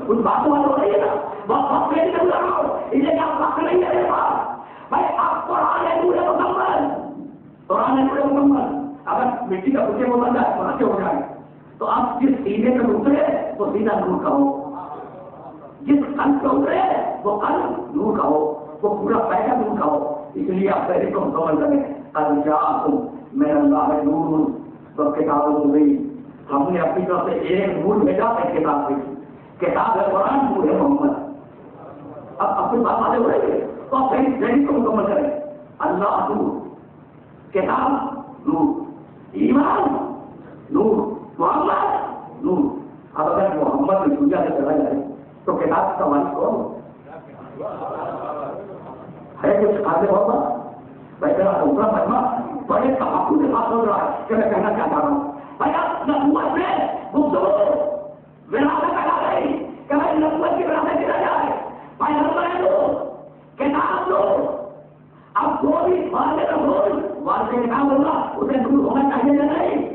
Speaker 4: کچھ باتوں والا ہو رہی ہے نا بہت پیڑ کر رہا ہوں اسے کیا وقت نہیں ہے میرے پاس. بھائی آپ قرآن ہے پورے مکمل قرآن ہے پورے مکمل. اگر مٹی کا پوچھے وہ بن جائے وہاں سے ہو جائے تو آپ جس سینے پہ اترے وہ سینا نور کا ہو, جس قلب پہ اترے وہ قلب نور کا ہو, وہ پورا پیدا نور کا ہو. اس لیے آپ پہلے کو مکمل کریں. قد جاءکم من اللہ نور تو کتاب مبین. ہم نے اپنی طرف سے ایک نور بھیجا ایک کتاب بھیجی. کتاب ہے قرآن نور ہے محمد. اب اپنی بات والے ہو رہے ہیں تو آپ پہلی کو مکمل کریں. اللہ نور, کتاب نور, ایمان نور, محمد نور. اب اگر محمد کی دنیا سے چلا جائے تو کتاب کا مالک کون ہے؟ کچھ آگے ہوگا بھائی میرا دوسرا مجمع بڑے تحفظ کے ساتھ ہو رہا ہے کہ میں کہنا چاہتا ہوں بھائی آپ نبوت میں گفتگو وراثت پیدا گئی کہ بھائی نبوت کی وراثت کیا جائے. بھائی ہم لو کتاب لو. اب جو بھی والد رسول والد کتاب ہوگا اسے دور ہونا چاہیے یا نہیں؟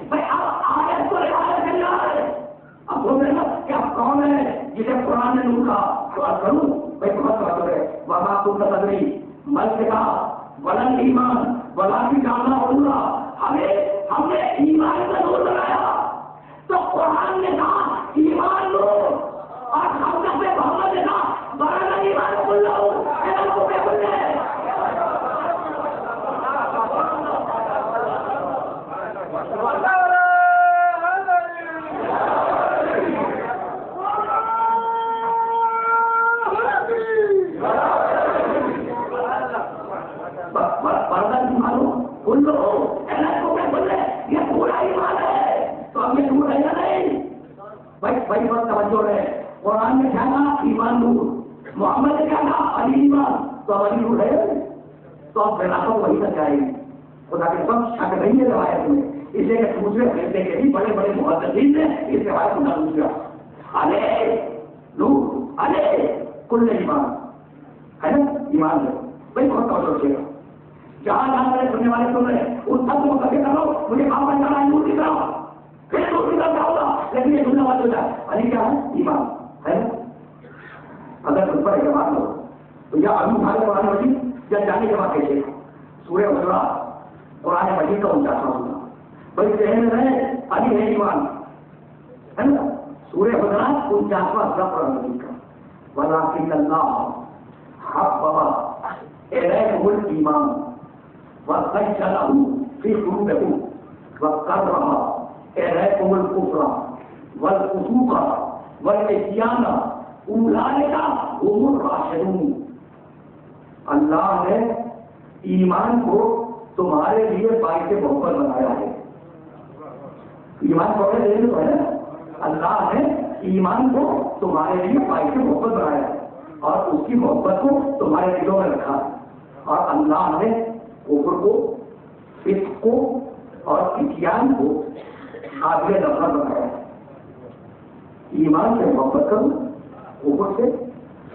Speaker 4: بھائی اب آیت کو رعایت کر رہا ہے. اب بول رہے نا کہ اب کون ہے جسے قرآن نے نور کا سوال کروں. بھائی بہت بات ہے وہاں کو تدری مل کے کہا ولن ایمان ولا بھی جاننا ہوگا. ہم نے ایمان کا نور بنایا تو قرآن نے کہا ایمان لو اور ہم نے محمد نے کہا بڑا ایمان بول رہا ہوں بھائی بہت توجہ ہے. قرآن میں کیا کہا ایمان نور, محمد نے کیا کہا علی ایمان, تو اب علی نور ہے تو اب وراثت وہی تک جائے گی. خدا کے سب شک نہیں ہے روایت میں, اس لیے کہ دوسرے فیصلے کے بھی بڑے بڑے محدثین نے اس روایت کو نہ دوسرا علی نور علی کل ایمان ہے نا ایمان ہے. بھائی بہت توجہ رکھیے گا. جہاں جہاں میرے سننے والے سن رہے ہیں ان سب کو مقدر کرو مجھے کام بن جانا ہے نور کی طرح پھر نور کی طرف کیا ہوگا. لیکن یہ سننے والے ہو جائے علی کیا ہے ایمان ہے. اگر اس پر اعتبار ہو تو یا ابھی بھارت قرآن مجید یا جانے کے بعد کیسے سورہ حجرات قرآن مجید کا 49واں ہوگا. بھائی ذہن میں رہے علی ہے ایمان ہے نا. سورہ حجرات 49واں قرآن مجید کا ولکن اللہ حبب الیکم الایمان وزینہ فی قلوبکم وکرہ الیکم الکفر والفسوق والعصیان اولئک هم الراشدون. اللہ نے ایمان کو تمہارے لیے باعث محبت بنایا ہے. ایمان کو ہے اللہ نے ایمان کو تمہارے لیے باعث محبت بنایا ہے اور اس کی محبت کو تمہارے دلوں میں رکھا ہے. اور اللہ نے کفر کو فسق کو اور عصیان کو قابل نفرت بنایا ہے. ایمان سے محبت کرو, کفر سے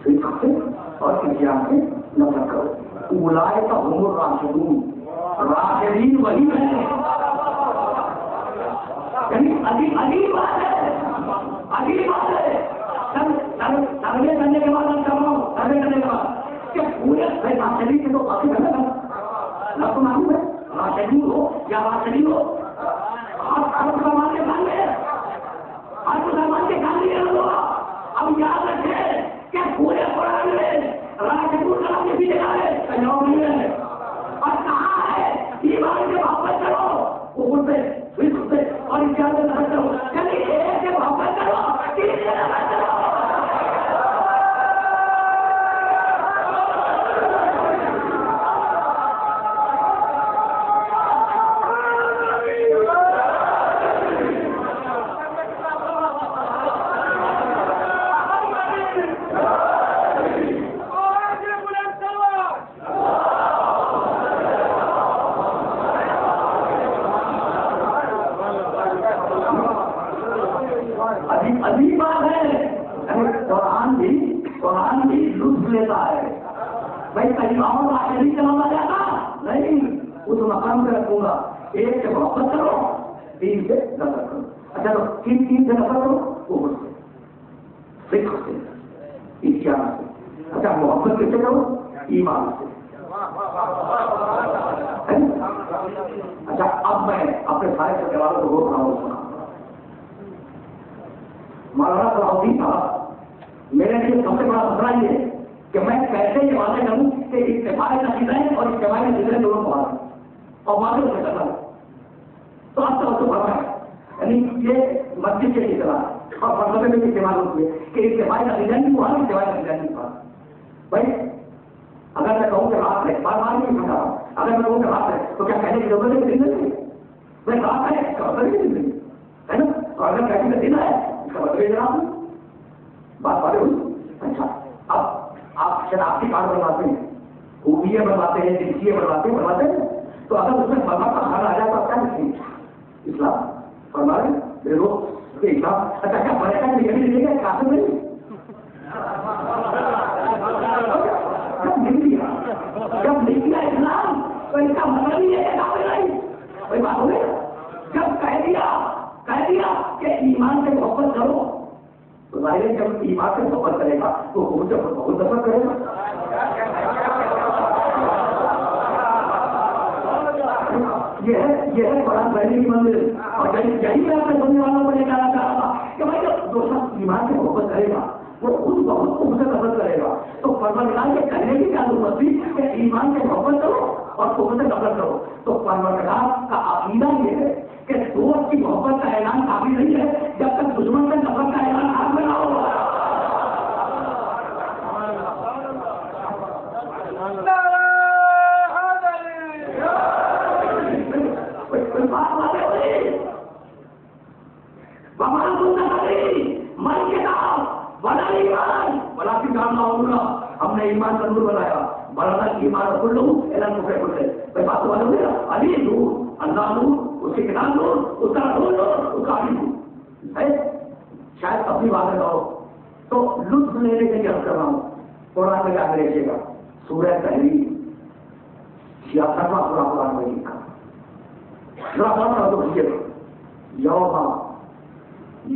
Speaker 4: فسق سے اور عصیان سے نفرت کرو. اولئک هم الراشدون. راشدین وہی ہے یعنی عجیب بات ہے, عجیب بات ہے سروے کرنے کے بعد کر رہا ہوں، سروے کرنے کے بعد کہ پورے راشدین کے تو کافی کرنا تھا، آپ کو معلوم ہے راشدین ہو یا راشدین ہو، ہر مسلمان کے سامنے ہر مسلمان کے سامنے اب یاد رکھے کہ پورے قرآن میں راشدین کا نام کسی جگہ ہے جواب نہیں ہے، اور کہاں ہے ایمان سے محبت کرو اوپر سے فکر سے اور اجازت سے نہ کرو، یعنی ایک سے محبت کرو تین سے نہ کرو۔ عجیب بات ہے، قرآن بھی لطف لیتا ہے، بھائی کلیماؤں کا شریک چلا جاتا نہیں، اس مقام پہ رکھوں گا، ایک سے محبت کرو تین سے نفرت کرو، اچھا تو تین سے نفرت کرو اوپر سے فکر سے احتیاط سے، اچھا محبت کیسے کرو ایمان سے۔ اچھا اب میں اپنے سارے سے جواب کو روک رہا ہوں، سنا مولانا صلاحالدین صاحب میرے لیے سب سے بڑا مسئلہ یہ ہے کہ میں کیسے یہ واضح کروں کہ اتفاقی نتیجے اور اجتماعی نتیجے دونوں کو آئے اور واضح سے کرنا ہے، تو آپ سے وقت پڑھنا ہے، یعنی یہ مسجد کے طرح اور فلسفے میں بھی استعمال ہوتی ہے کہ اتفاقی نتیجہ نہیں ہوا، اجتماعی نتیجہ نہیں ہوا۔ بھائی اگر میں کہوں کہ رات ہے، بار بار نہیں سمجھا، اگر میں کہوں کہ رات ہے تو کیا کہنے کی ضرورت ہے؟ نہیں، میں رات ہے اس کا مطلب ہی نہیں ہے نا، اور اگر کہنے کا دن ہے بات بات ہوئی۔ اچھا اب آپ شناختی کارڈ بنواتے ہیں، خوبیاں بنواتے ہیں، جنسیے بنواتے ہیں، تو اگر اس میں بنا کا کھانا آ جائے تو آپ کیا لکھیں گے؟ اسلام فرما رہے میرے لوگ کے اسلام۔ اچھا کیا بڑے کا نکل لے گا کافی نہیں جب لکھ دیا اسلام تو اس کا مطلب ہی ہے کافی نہیں، کوئی بات ہو گئی۔ جب کہہ دیا کہ ایمان سے محبت کرو تو ظاہر ہے جب ایمان سے محبت کرے گا تو خود سے بہت دفعہ کرے گا۔ یہ ہے قرآن پہلے کی منزل، اور یہی میں اپنے سننے والوں کو لے کر چاہ رہا تھا کہ بھائی جب جو شخص ایمان سے محبت کرے گا وہ خود بہت خود سے نفرت کرے گا، تو پروردگار کے کہنے کی کیا ضرورت تھی کہ ایمان سے محبت کرو اور خود سے نفرت کرو؟ تو پروردگار کا عقیدہ یہ ہے کہ دوست کی محبت کا اعلان کافی نہیں ہے جب تک دشمن سے نفرت کا اعلان ہاتھ میں نہ ہو۔ ہم نے ایمان کا نور بنایا، بڑا ایمان رسول اعلان کو بھائی بات معلوم ہے، علی نور اللہ نور، اس کی کتاب نور، اس کا رسول نور، اس کا علی نور ہے۔ شاید اپنی بات نہ ہو تو لطف لینے کے لیے عرض کر رہا ہوں، قرآن میں کیا دیکھیے گا، سورہ تحریم 76واں سورہ قرآن میں لکھا، ذرا پڑھنا تو کیجیے گا، یوم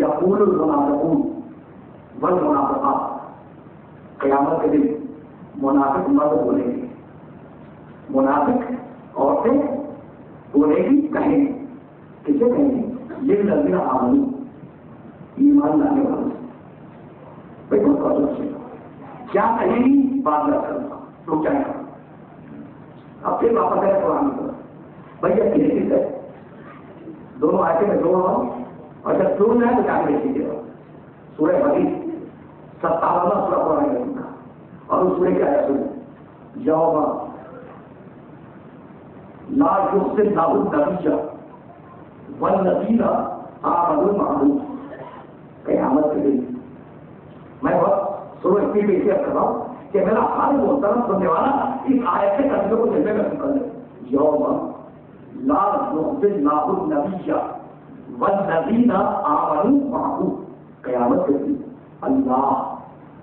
Speaker 4: یقول المنافقون والمنافقات، قیامت کے دن منافق مرد بولیں گے، منافق عورتیں بولے گی، کہیں گی، کسے کہیں گی؟ للذین آمنوا، ایمان لانے والوں سے۔ بھائی بہت بہت اچھے کیا کہیں گی؟ بات رکھ کروں گا تو کیا کروں؟ اب پھر واپس ہے قرآن کی طرف، بھائی یہ کسی ہے دونوں آیتیں میں جوڑ رہا ہوں، اور جب جوڑنا ہے تو کیا دیکھیے گا، سورہ حدیث 57واں سورہ قرآن میں لکھا، اور اس میں کیا ہے سنیں، یوم لا یحصی اللہ النبی والذین آمنوا معه، قیامت کے دن میں بہت سورہ کی بھی اسے کر رہا ہوں کہ میرا ہر محترم سننے والا اس آیت کے ترجمے کو جلدی میں کر دے، یوم لا یحصی اللہ النبی والذین آمنوا معه، قیامت کے دن اللہ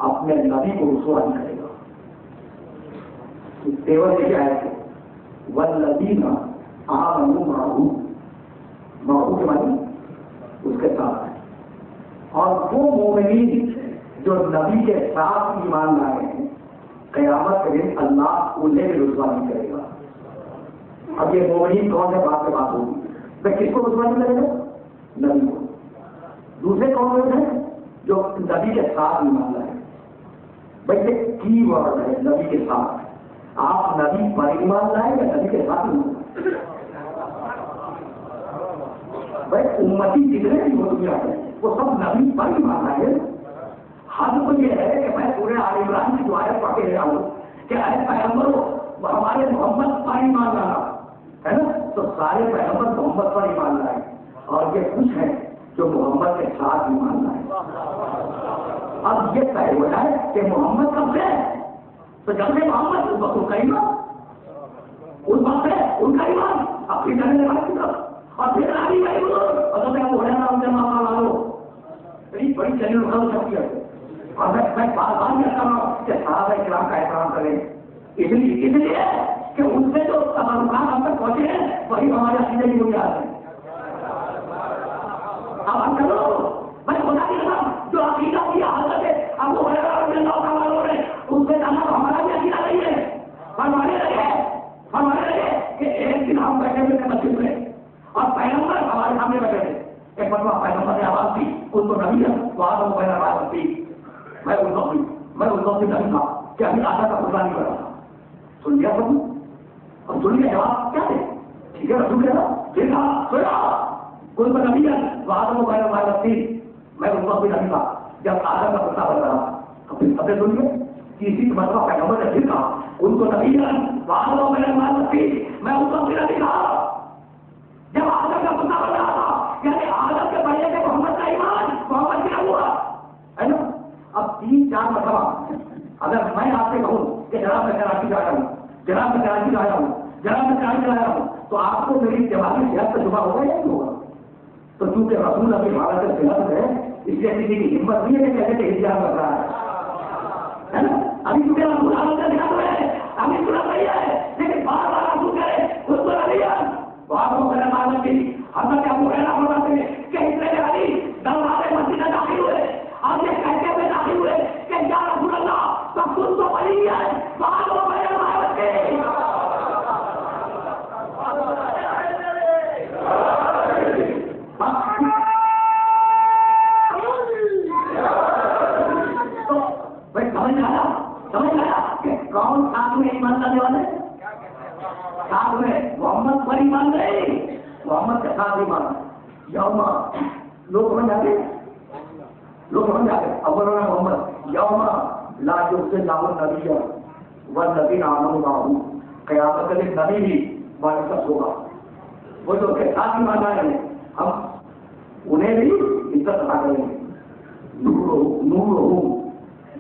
Speaker 4: اپنے نبی کو رسوا نہیں کرے گا۔ تیور یہ آیت ہے والذین آمنوا معه کے معنی اس کے ساتھ ہے، اور وہ مومنین جو نبی کے ساتھ ایمان لائے ہیں قیامت کے دن اللہ انہیں بھی رسوا نہیں کرے گا. اب یہ مومنین کون ہے بات سے بات ہوگی. میں کس کو رسوا نہیں کرے گا؟ نبی کو. دوسرے کون لوگ ہیں جو نبی کے ساتھ ایمان لائے. بھائی یہ کی ورڈ ہے نبی کے ساتھ. آپ نبی پر ایمان لائیں یا نبی کے ساتھ ایمان لائیں؟ بھائی امتی جتنے بھی ہو دنیا ہے وہ سب نبی پر ایمان لائے. حد تو یہ ہے کہ میں پورے آل عمران کی جو آیت پڑھ کے رہا ہوں کہ اے پیغمبر ہمارے محمد پر ایمان لانا ہے نا. تو سارے پیغمبر محمد پر ایمان لائے اور یہ کچھ ہے جو محمد کے ساتھ ایمان لائے. اب یہ طے ہو جائے کہ محمد کب سے ہے تو جب سے محمد اس وقت ان کا ایمان اس وقت ہے ان کا ایمان. اب پھر جانے لگا کی طرف اور پھر آگے گئی اور میں بولے نا ان سے معاملہ لا لو بڑی چیلنج اٹھا شخصیت. اور میں بار بار یہ کر رہا ہوں کہ صحابہ کرام کا احترام کریں اس لیے کہ ان سے جو تعلقات ہم تک پہنچے ہیں وہی ہمارے عقیدے کی بنیاد ہے. اب ہم چلو میں خدا کی قسم جو عقیدہ کی حالت ہے اب وہ ان سے جانا ہمارا بھی عقیدہ نہیں ہے. ہمارے لگے کہ ایک دن ہم بیٹھے ہوئے تھے مسجد میں اور پیغمبر ہمارے سامنے بیٹھے تھے. ایک مرتبہ پیغمبر نے آواز دی ان کو نبی ہے وہاں تو پہلے آواز دی. میں ان کو نہیں تھا کہ ابھی آدھا کا پتلا نہیں کر رہا تھا. سن لیا سب اور سن لیا جواب کیا ہے ٹھیک ہے رسول کہنا ٹھیک ہے کوئی پر نبی ہے وہاں تو پہلے آواز دی. میں ان کو بھی نہیں تھا جب آدھا کا پتلا بن رہا تو پھر سبھی سنیے تیسری مرتبہ پیغمبر نے پھر کہا ان کو نبی ہے وہاں تو پہلے آواز دی. میں ان کو بھی نہیں کہا جب آدم کا پتلا بن رہا تھا یعنی آدم کے بھائی کے محمد کا ایمان محمد کیا ہوا ہے نا. اب 3-4 مرتبہ اگر میں آپ سے کہوں کہ جناب میں کراچی جا رہا ہوں جناب میں کراچی جا رہا ہوں جناب میں کراچی جا رہا ہوں تو آپ کو میری دماغی صحت کا شبہ ہوگا یا نہیں ہوگا؟ تو چونکہ رسول ابھی بھارت سے صحت ہے اس لیے کسی کی ہمت نہیں ہے کہ کیسے کہ انتظار کر رہا ہے نا. ابھی چونکہ رسول حالت سے دکھا ہے ابھی سنا نہیں ہے لیکن بار بار رسول کرے خود کو نہیں ہے وہاں کو کرنا معلوم کی ہم نے کیا بولنا فرماتے ہیں کہ اتنے علی دروازے مسجد میں داخل ہوئے اور یہ کہتے ہوئے داخل ہوئے کہ یا رسول اللہ تو خود تو بڑی ہے وہاں کو میرے معلوم کی تو بھائی سمجھ آیا کہ کون ساتھ میں ایمان لانے والے ساتھ میں محمد پر ایمان نہیں محمد کے ساتھ ایمان یوم لوگ سمجھ جاتے اول محمد یوم لا یؤتی اللہ النبی والذین آمنوا معه قیامت کے دن نبی بھی باعزت ہوگا. وہ جو کے ساتھ ایمان لائے ہیں ہم انہیں بھی عزت ادا کریں گے. نورہم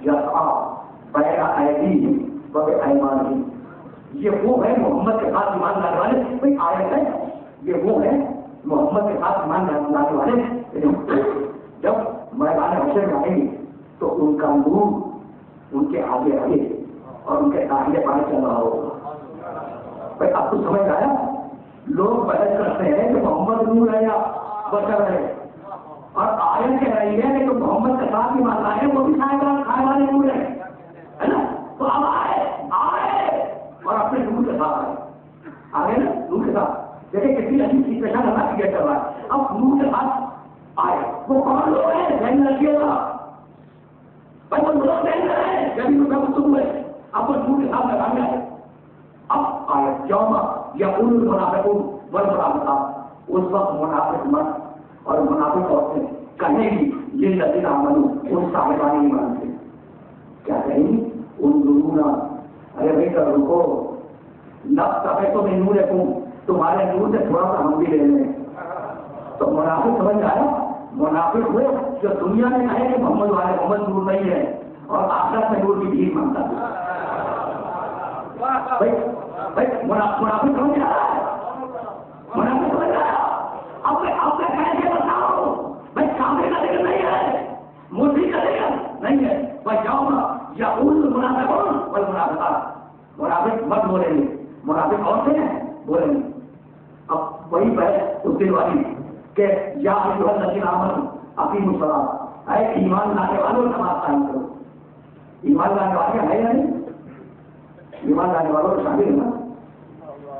Speaker 4: یسعی بین ایدیہم وبایمانہم. یہ وہ ہے محمد کے ساتھ ایمان لانے والے. بھائی آیت ہے یہ وہ ہے محمد کے ساتھ ایمان لانے والے. جب میدان حشر میں آئیں گے تو ان کا نور ان کے آگے آگے اور ان کے داہنے بائیں چل رہا ہوگا. بھائی آپ کو سمجھ آیا لوگ بحث کرتے ہیں کہ محمد نور ہے یا بشر ہے اور آیت کہہ رہی ہے کہ جو محمد کے ساتھ ایمان لائے ہیں وہ بھی کھائے والے نور ہے نا. تو اب آئے اور اپنے نور کے ساتھ آگے نا نور کے ساتھ دیکھیں کتنی اچھی سچویشن اللہ کریٹ کر رہا ہے. اب نور کے ساتھ آئے وہ کون لوگ ہیں ذہن میں رکھیے گا. بھائی وہ لوگ ذہن میں رہے جب ان کا گفتگو ہے اب وہ نور کے ساتھ لگانے آئے. اب آئے یوم یقول المنافقون والمنافقات اس وقت منافق مرد اور منافق عورتیں کہیں گی للذین آمنوا ان صاحبان ایمان سے کیا کہیں گی انظرونا ارے بھائی رکو نقص تو میں نور رکھوں تمہارے نور سے تھوڑا سا ہم بھی لے لیں. تو منافق سمجھ آیا منافق ہوئے جو دنیا میں کہے کہ محمد والے محمد نور نہیں ہے اور آخرت میں نور کی بھیڑ مانگتا ہے. بھائی منافق سمجھ آیا منافق سمجھ آیا. اب میں کیسے بتاؤ بھائی کامے کا ذکر نہیں ہے مرضی کا ذکر نہیں ہے. بھائی جاؤ نا یا منافقون والمنافقات منافق مت بولیں گے منافق عورتیں بولیں گے. اب وہی بحث اس دن والی کہ یا ایھا الذین آمنوا اقیموا الصلاۃ ہے ایمان لانے والوں نماز قائم کرو. ایمان لانے والے ہے یا نہیں؟ ایمان لانے والوں شامل ہے نا.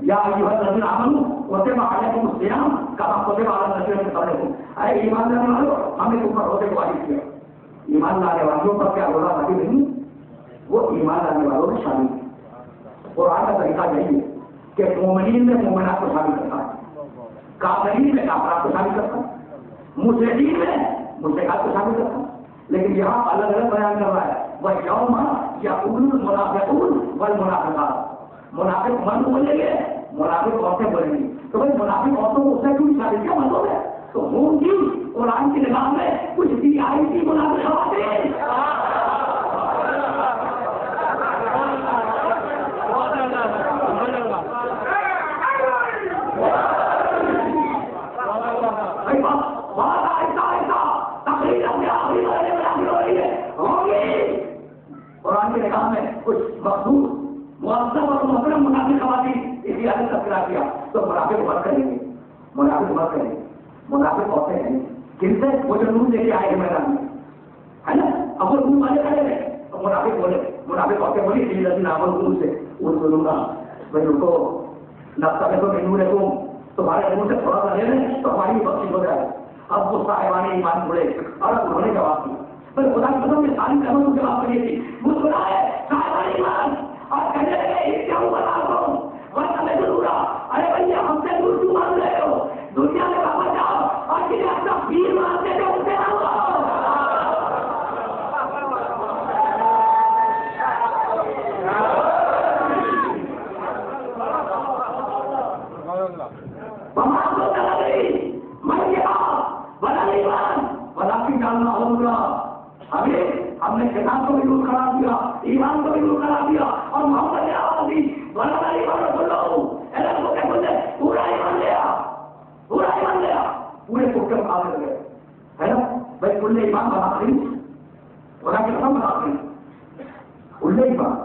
Speaker 4: یا ایھا الذین آمنوا کتب علیکم الصیام کما کتب علی الذین من قبلکم. اے ایمان لانے والوں ہم نے تم پر روزے کو واجب کیا. ایمان لانے والوں پر کیا روزہ واجب نہیں؟ وہ ایمان لانے والوں میں شامل ہے. قرآن کا طریقہ یہی ہے کہ مومنین میں مومنات کو شامل کرتا ہے, کافرین میں کافرات کو شامل کرتا ہے, مشرکین میں مشرکات کو شامل کرتا ہے. لیکن یہاں الگ الگ بیان کر رہا ہے وَيَوْمَ يَقُولُ الْمُنَافِقُونَ وَالْمُنَافِقَاتُ. منافق مرد بولیں گے, منافق عورتیں بولیں گی. تو بھائی منافق عورتوں کو اس سے کیوں شامل کیا مطلب ہے؟ تو ہوں گی قرآن کی نگاہ میں کچھ بھی آئی تھی منافق خواتین. قرآن کی نگاہ میں کچھ مخصوص معذب اور محترم منافق خواتین اس لیے آگے تذکرہ کیا. تو منافق مت کریں گے, منافق مت کریں گے. منافق ہوتے ہیں کن سے وہ جو نور لے کے آئے گے میدان میں ہے نا. اب وہ نور والے کھڑے رہے تو منافق بولے, منافق ہوتے بولی لیکن آپ نور سے ان کو لوں گا بھائی ان کو نقطہ میں تو نور ہے تمہارے نور سے تھوڑا سا لے لیں تو ہماری بخشش ہو جائے. اب وہ صاحبان ایمان بڑے اور اب انہوں نے جواب دیا. پر خدا کی قسم میں ساری قدموں کو جواب کری تھی مسکرائے صاحبان ایمان اور کہنے لگے اس کیا بتا دو ورنہ میں ضرور ارے بھیا ہم سے دور کیوں مان رہے ہو, دنیا میں واپس جاؤ اور جنہیں اپنا پیر مانتے تھے ان سے آؤ. ہم نے کتاب کو بھی دور کرا دیا, ایمان کو بھی دور کرا دیا اور محمد نے آواز دی بنا ایمان بولو ایسا کو کیا بولتے پورا ایمان لیا, پورا ایمان لیا. پورے پورے آگے لگے ہے نا بھائی کل ایمان بنا کری بنا کے سب بنا کری کل ایمان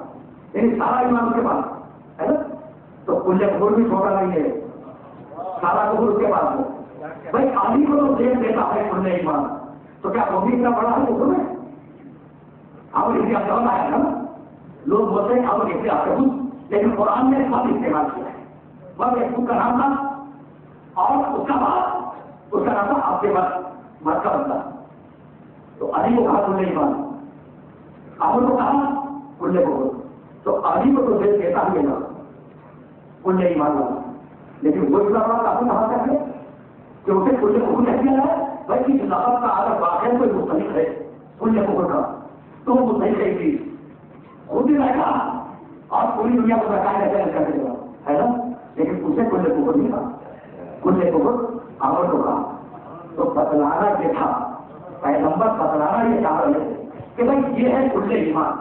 Speaker 4: یعنی سارا ایمان کے پاس ہے نا. تو کل کبر بھی چھوٹا نہیں ہے, سارا کبر کے پاس ہے. بھائی علی کو تو دیر دیتا ہے کل ایمان, تو کیا وہ بھی اتنا بڑا ہے کبر میں؟ آپ اسے جواب آیا تھا نا, لوگ بولتے ہیں آپ اسے آتے ہوں لیکن قرآن نے سب استعمال کیا ہے. بس ایک کا نام تھا اور اس کا بعد اس کا نام تھا آپ کے بعد مرد کا بندہ. تو علی کو کہا کل ایمان, آپ کو کہا کل کو, تو علی کو تو دل دیتا ہی نا کل ایمان والا. لیکن وہ اتنا بڑا کافی کہا کرتے کہ اسے کل کو کہہ دیا ہے بھائی کی نفرت کا اگر واقعہ کوئی مختلف ہے کل کو کا تو وہ نہیں کہی تھی خود ہی رہا اور پوری دنیا کو بتایا رہتا ہے نا. لیکن اسے کل کو نہیں کہا, کل کو عمل کو کہا. تو بتلانا یہ تھا پیغمبر, بتلانا یہ چاہ رہے تھے کہ بھائی یہ ہے کل ایمان.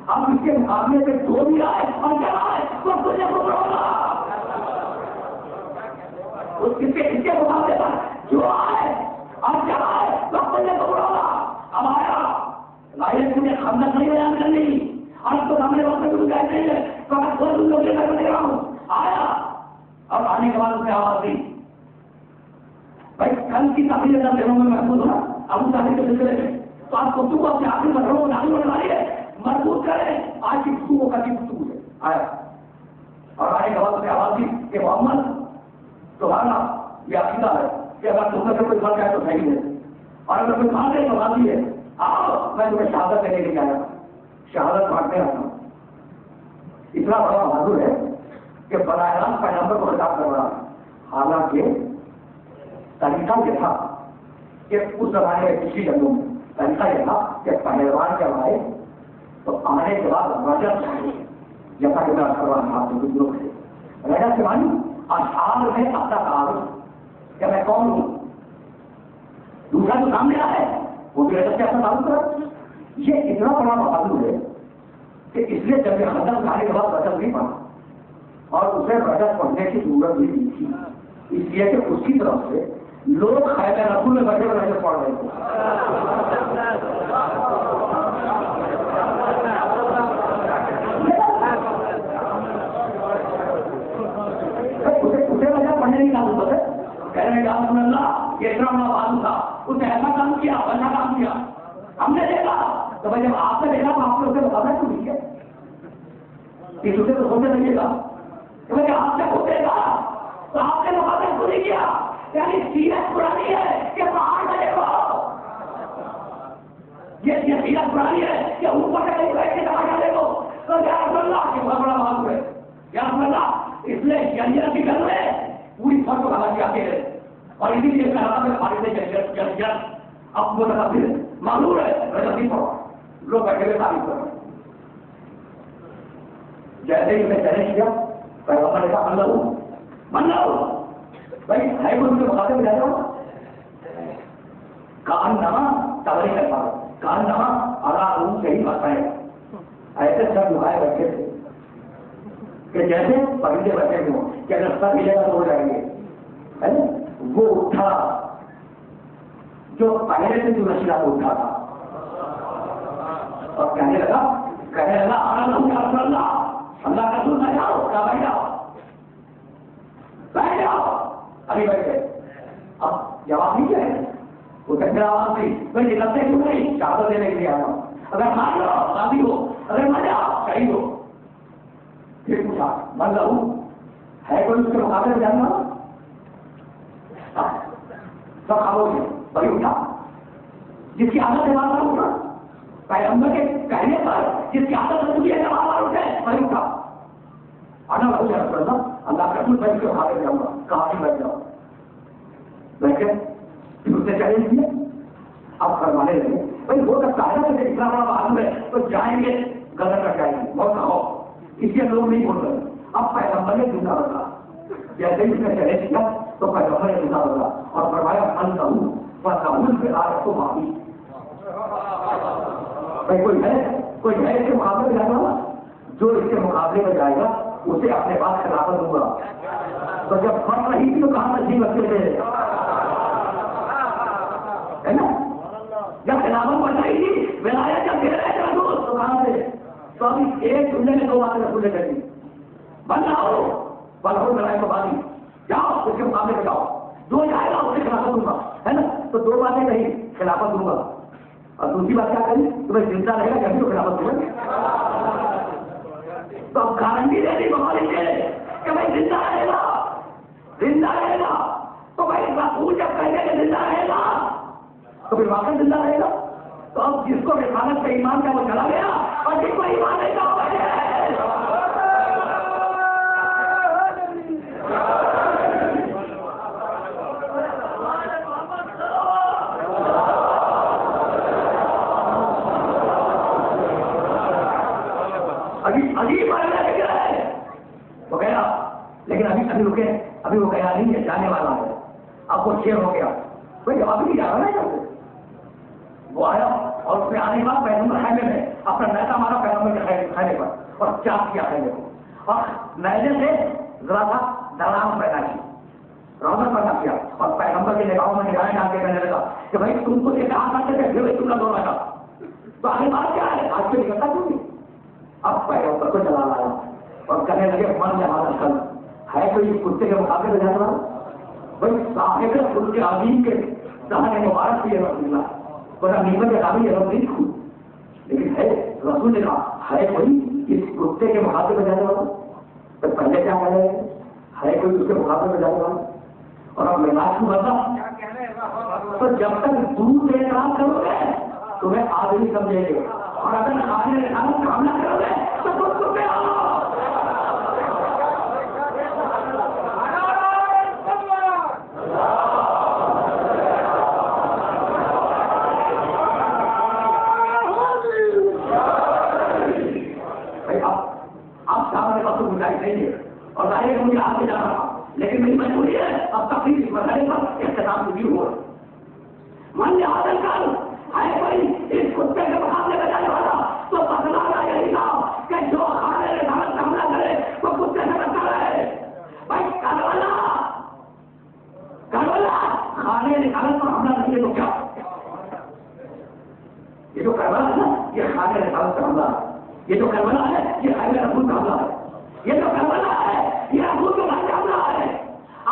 Speaker 4: اب اس کے مقابلے میں جو بھی آئے اور کیا آئے تو کل کو ہوگا. اس کے مقابلے پر جو آئے اور کیا آئے تو کل کو ہوگا. اب آیا لائن مجھے خندق نہیں بیان کرنی اور تو سامنے وقت میں کہتے ہیں تو میں خود ان لوگ لے کر دے رہا ہوں. آیا اور آنے کے بعد اسے آواز دی بھائی کل کی تقریر اگر دنوں میں محفوظ ہونا ابو طالب کے سلسلے میں تو آپ گفتگو کو اپنے آخری مرحلوں کو نازل ہونے والی ہے مربوط کریں آج کی گفتگو کا گفتگو سے. آیا اور آنے کے بعد اسے آواز دی کہ محمد تمہارا یہ عقیدہ ہے کہ اگر تم میں سے کوئی فرق ہے تو صحیح ہے اور اگر کوئی بات ہے تو بات ہے آؤ میں تمہیں شہادت دینے کے لیے آیا. شہادت بانٹنے آتا ہوں. اتنا بڑا بہادر ہے کہ براہ راست پیغمبر کو خطاب کر رہا. حالانکہ طریقہ یہ تھا کہ اس زمانے میں پچھلی جنگوں میں طریقہ یہ تھا کہ پہلوان جب آئے تو آنے کے بعد رجت جیسا کہ میں کر رہا تھا کچھ لوگ سے رجت سے مانی اشعار میں اپنا تعارف کہ میں کون ہوں. دوسرا جو سامنے آیا ہے وہ بھی رجت سے اپنا تعارف کرا. یہ اتنا بڑا بہادر ہے کہ اس لیے جب یہ خطر کھانے کے بعد رجت نہیں پڑا اور اسے رجت پڑھنے کی ضرورت بھی نہیں تھی, اس لیے کہ اس کی طرف سے لوگ خیر رسول میں بیٹھے ہوئے رجت پڑھ رہے تھے. اسے رجت پڑھنے کی ضرورت ہے. کہنے کا اللہ یہ اتنا بڑا بہادر تھا, اس نے ایسا کام کیا ایسا کام کیا. ہم نے دیکھا تو بھائی جب آپ نے دیکھا تو آپ نے اسے مقابلہ کیوں نہیں کیا؟ اس اسے تو سوچنے لگے گا کہ بھائی آپ سے پوچھے گا تو آپ نے مقابلہ کیوں نہیں کیا؟ یعنی سیرت پرانی ہے کہ باہر کا دیکھو، یہ سیرت پرانی ہے کہ اوپر سے کہیں بیٹھ کے دبا دیکھو تو یا رسول اللہ کہ بہت بڑا معلوم ہے یا رسول اللہ اس لیے جنجرت کی گل میں پوری فرق کو لگا کے ہے اور اسی لیے خالی سے جنجرت اب وہ پھر معلوم ہے رجتی پڑھو لوگ بیٹھے ہوئے تعریف کرو جیسے ہی میں چیلنج کیا پیغمبر نے کہا من لو بھائی ہے کوئی ان کے مقابلے میں جاتا ہوں کان نما تبری کر پاؤ کان نما اگر روم سے ہی بتائے ایسے سب لگائے بیٹھے تھے کہ جیسے پرندے بیٹھے ہوں کہ اگر سب ملے گا تو ہو جائیں گے. وہ اٹھا جو پہلے سے جو رشیدہ کو اٹھا تھا اور کہنے لگا اللہ کا رسول نہ جاؤ کیا بیٹھ جاؤ بیٹھ جاؤ ابھی بیٹھے. اب جواب نہیں کیا ہے وہ کنجر آواز تھی میں نکلتے کیوں نہیں چادر دینے کے لیے آیا ہوں اگر مان لو شادی ہو اگر مر جاؤ شہید ہو. پھر پوچھا من لو ہے کوئی اس کے مقابلے میں جاننا سب خاموش ہے بھائی اٹھا جس کی عادت ہے بار اٹھا پیغمبر کے کہنے پر جس کی عادت ہے بار اٹھے بھائی اٹھا آنا بھائی اللہ کا رسول بھائی کے مقابلے میں جاؤں گا کہاں نہیں بیٹھ جاؤ بیٹھے پھر اسے چیلنج کیا. اب فرمانے لگے بھائی ہو سکتا ہے نا کہ اتنا بڑا معلوم ہے تو جائیں گے غلط کر جائیں گے بہت ہو اس لیے لوگ نہیں بول رہے. اب پیغمبر نے جھوٹا بدلا جیسے ہی اس نے چیلنج کیا تو پیغمبر نے جھوٹا بدلا اور فرمایا من کہوں فرماؤں پہ آ رکھو معافی. بھائی کوئی ہے اس کے مقابلے میں جانا ہوگا جو اس کے مقابلے میں جائے گا اسے اپنے پاس خلافت دوں گا. تو جب فرق رہی تھی تو کہاں نصیب بچے تھے ہے نا جب خلافت بن رہی تھی ولایت جب دے رہے تھے تو کہاں سے تو ابھی ایک جملے میں دو باتیں رسول نے کہی بن رہا ہو لڑائی کو بازی جاؤ اس کے مقابلے میں جاؤ جو جائے گا اسے خلافت دوں گا ہے نا. تو دو باتیں کہی خلافت دوں گا اور دوسری بات کیا کری تو میں زندہ رہے گا جب خلافت دوں گا. تو اب گارنٹی دے دی بخاری کے کہ بھائی زندہ رہے گا تو بھائی رسول جب کہنے کہ زندہ رہے گا تو پھر واقعی زندہ رہے گا. تو اب جس کو رسالت پہ ایمان کا وہ چلا گیا اور جس کو ایمان نہیں کا عجیب وہ گیا لیکن ابھی رکے ابھی وہ گیا نہیں ہے جانے والا ہے. اب وہ شیر ہو گیا بھائی جب ابھی نہیں جا رہا ہے وہ آیا اور اس نے آنے کے بعد پیغمبر خیمے میں اپنا نیتا مارا پیغمبر کے خیمے پر اور چاک کیا خیمے کو اور میلے سے ذرا سا ڈرام پیدا کی رونق پیدا کیا اور پیغمبر کی نگاہوں میں نگاہیں ڈال کے کہنے لگا کہ بھائی تم کو دیکھا آ سکتے تھے پھر تم کا دور لگا تو آگے بات کیا ہے آج سے نکلتا کیوں نہیں. اب پیغمبر کو چلا لایا اور کہنے لگے من جہاں کل ہے کوئی کتے کے مقابلے میں جانا بھائی صاحب خود کے عظیم کے دہانے مبارک بھی رسول اللہ ورنہ نیمت کے قابل یہ نہیں تھو لیکن ہے رسول نے کہا ہے کوئی اس کتے کے مقابلے میں جانے والا تو پہلے کیا کہہ رہے ہیں ہے کوئی اس کے مقابلے میں جانے والا. اور اب ملاج کو بتا تو جب تک دودھ اعتراض کرو گے تمہیں آدمی سمجھیں گے اور اگر کھانے رسالت کا حملہ کرو گے تو خود کو پہ آؤ. اور ظاہر مجھے آپ سے جانا تھا لیکن میری مجبوری ہے اب تقریر اس مسئلے پر اختتام بھی ہوا. من نے حاصل کر ہے کوئی اس کتے کے مقابلے میں جانے والا تو بدلا یہی تھا کہ جو کھانے رسالت کا حملہ کرے وہ کتے سے بچا رہے. بھائی کربلا کھانے رسالت پر حملہ نہیں ہے تو کیا یہ جو کربلا ہے نا یہ کھانے رسالت کا حملہ ہے. یہ جو کربلا ہے یہ خیر رسول کا حملہ ہے. یہ جو کربلا ہے یہ رسول کے بھائی کا حملہ ہے.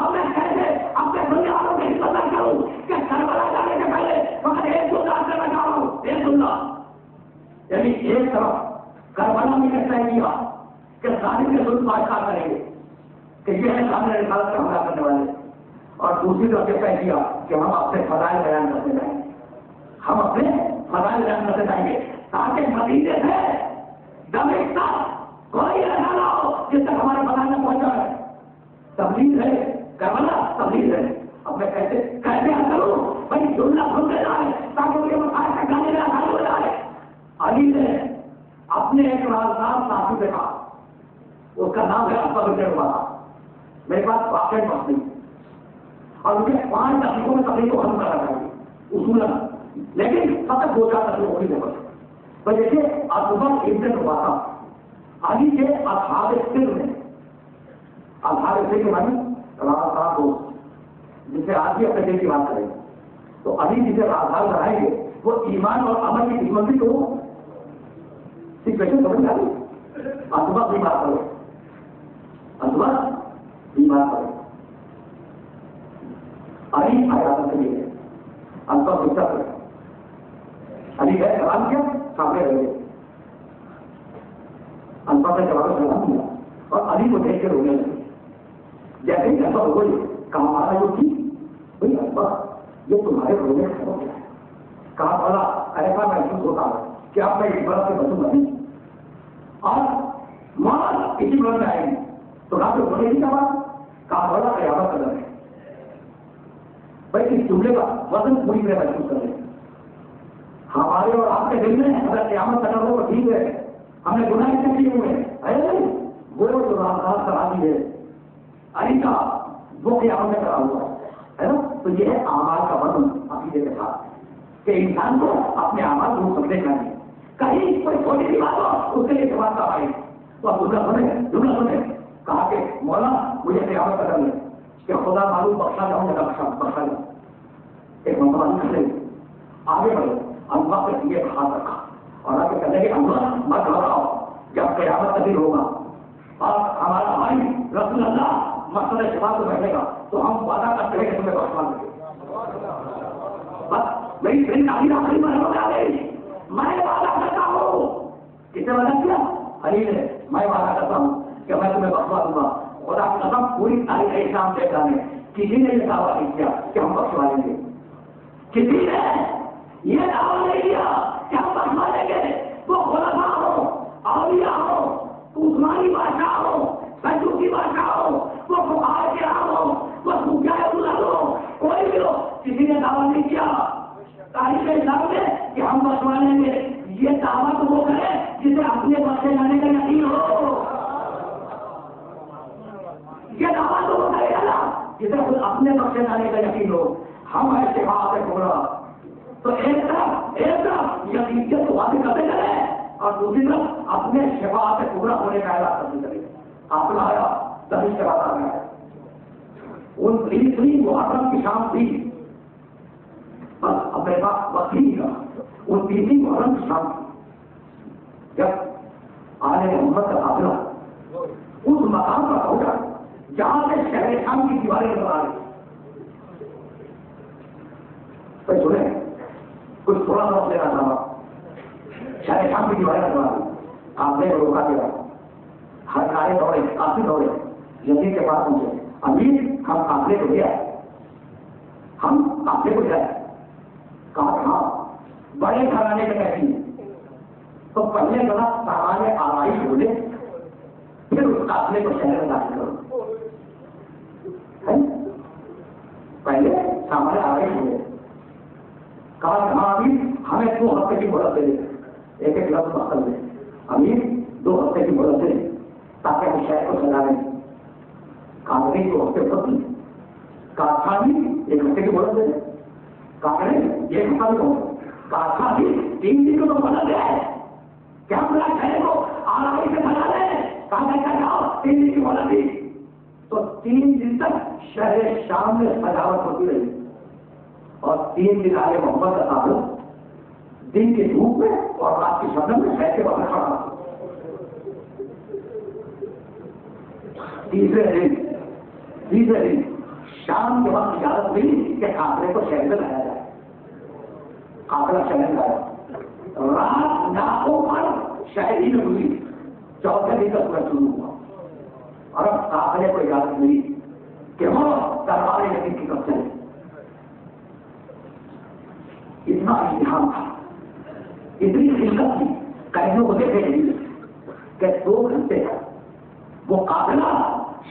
Speaker 4: اب میں کیسے اپنے دنیا والوں کی حفاظت کروں کہ کربلا جانے سے پہلے وہاں ایک سن کرنا چاہ رہا ہوں. ایک سن لو بادشاہ کریں گے کہ یہ ہے سامنے رسالت کا حملہ کرنے والے، اور دوسری طرف یہ طے کیا کہ ہم اپنے فضائل بیان کرتے جائیں گے، ہم اپنے فضائل بیان کرتے جائیں گے تاکہ مدینے سے دمشق تک کوئی ایسا نہ ہو جس تک ہمارے فضائل نہ پہنچا ہے۔ تبلیغ ہے کربلا، تبلیغ ہے۔ اب میں کیسے کروں بھائی دنیا سنتے جائے تاکہ مجھے مسائل کا گانے میں آسانی ہو جائے۔ علی نے اپنے ایک رازدار ساتھی سے کہا، اس کا نام ہے ابا بکر والا، میرے پاس واقعی بات نہیں، اور مجھے 5 دقیقوں میں تقریب کو ختم کرنا چاہیے اصولاً، لیکن سب تک 2-4 دقیقوں کی ضرورت ہے۔ تو دیکھیے اکبر ابن رباطہ علی کے اصحاب سر میں، اصحاب سر کے معنی رازدار دوست، جس سے آج بھی اپنے دل کی بات کریں گے، تو علی جسے رازدار بنائیں گے وہ ایمان اور عمل کی قسمتی کو سچویشن سمجھ آئی۔ اکبر بھی بات کرو، اکبر بھی بات کرو، علی حیات کے لیے اکبر فکر کرے، علی ہے سلام کیا سامنے رہے، اکبر نے جواب سلام کیا اور علی کو دیکھ کے رونے لگے۔ جیسے ہی ایسا ہو گئی کہا ہمارا جو تھی بھائی اکبر یہ تمہارے رونے کا سبب کیا ہے؟ کہا بڑا ایسا محسوس ہوتا ہے کہ اب میں اس برف سے بچوں گا نہیں، اور موت اسی برف میں آئے گی، تو رات کو رونے کی بات کہا بڑا قیامت قدر ہے۔ بھائی اس جملے کا وزن پوری طرح محسوس کر لیں، ہمارے اور آپ کے دل میں اگر قیامت قدر ہو تو ٹھیک ہے، ہم نے گناہ اتنے کیے ہوئے ہیں، وہ جو رازدار سرابی ہے علی کا وہ قیامت میں کرا ہوا ہے نا۔ تو یہ ہے اعمال کا وزن عقیدے کے ساتھ کہ انسان کو اپنے اعمال کو سمجھنے چاہیے، کہیں کوئی چھوٹی سی بات ہو اس کے لیے جواب کا آئے تو آپ جملہ سنیں کہا کہ مولا مجھے قیامت قدر لے کہ خدا معلوم بخشا جاؤں یا بخشا جاؤں، ایک مرتبہ کھڑے آگے بڑھے، اللہ کے لیے ہاتھ رکھا اور آگے کہنے کہ اللہ مت گھبراؤ، جب قیامت قدر ہوگا اور ہمارا بھائی رسول اللہ مسئلہ شفا کو بیٹھے گا تو ہم وعدہ کرتے ہیں کہ تمہیں بخشوا دیں گے۔ بس میری دل کا میں وعدہ کرتا ہوں، کتنے وعدہ کیا علی نے، میں وعدہ کرتا ہوں کہ میں تمہیں بخشوا دوں گا، خدا کی قسم پوری تاریخ اسلام سے جانے کسی نے یہ دعویٰ نہیں کیا کہ ہم بخشوا لیں گے، کسی نے یہ دعویٰ نہیں کیا کہ ہم بخشوا لیں گے، وہ خلفاء ہو، اولیاء ہو، عثمانی بادشاہ ہو، سلجوقی بادشاہ ہو، وہ فقہاء کرام ہو، وہ صوفیاء اولاد ہو، کوئی بھی ہو، کسی نے دعویٰ نہیں کیا تاریخ اسلام میں کہ ہم بخشوا لیں گے۔ یہ دعویٰ تو وہ کرے جسے اپنے بخشے جانے کا یقین ہو، یہ دعویٰ تو وہ کرے گا نا جسے خود اپنے بخشے جانے کا یقین ہو۔ ہم ہے شفاعت کبریٰ، تو ایک طرف یقینیت کو واضح کرتے چلے اور دوسری طرف اپنے شفاعت کبریٰ ہونے کا اعلان کرتے چلے۔ آپ نے آیا دمشق کے بعد آ گیا، ان 23 محرم کی شام تھی، بس اب میرے پاس وقت ہی تھا، ان 23 محرم کی شام تھی جب آل محمد کا قافلہ اس مقام پر پہنچا جہاں سے شہر شام کی دیواریں نظر آ رہی۔ سنیں کچھ تھوڑا سا لینا تھا، شہر شام کی دیواریں نظر آ رہی، آپ نے روکا دیا، ہر سارے دوڑے کافی دوڑے یزید کے پاس پہنچے، امیر ہم قافلے کو لے آئے، ہم قافلے کو جائے، کہا کہ ہاں بڑے گھرانے میں کہتی ہیں تو پہلے ذرا سامان آرائش بولے پھر اس قافلے کو شہر میں داخل کرو، پہلے سامان آرائش بولے۔ کہا کہ ہاں امیر ہمیں 2 ہفتے کی مہلت دے دے، ایک لفظ مقصد دے، امیر 2 ہفتے کی مہلت دے تاکہ ہم شہر کو سجا لیں۔ کاغذی 2 ہفتے بدل، کاٹھا بھی 1 ہفتے کی مہلت دے دے، کاغذ 1 ہفتہ بھی ہو، کاٹھا بھی 3 دن کو تو مہلت دے کہ ہم پورا شہر کو آرائی سے سجا لیں، کاغذ کا جاؤ 3 دن کی مہلت دی، تو 3 دن تک شہر شام میں سجاوٹ ہوتی رہی، اور 3 دن آگے محمد کا تعلق دن کی دھوپ میں اور رات کی شبنم میں شہر کے باہر کھڑا۔ تیسرے دن شام کے وقت اجازت ملی کہ قافلے کو شہر میں لایا جائے، قافلہ شہر میں آیا، رات ناکوں پر شہر ہی میں گزری، 4تھے دن کا سورج شروع ہوا، اور اب قافلے کو اجازت ملی کہ وہ دربار نبی کی طرف چلے. اتنا امتحان تھا, اتنی خلقت تھی, قیدیوں کو دیکھے نہیں کہ 2 گھنٹے وہ قافلہ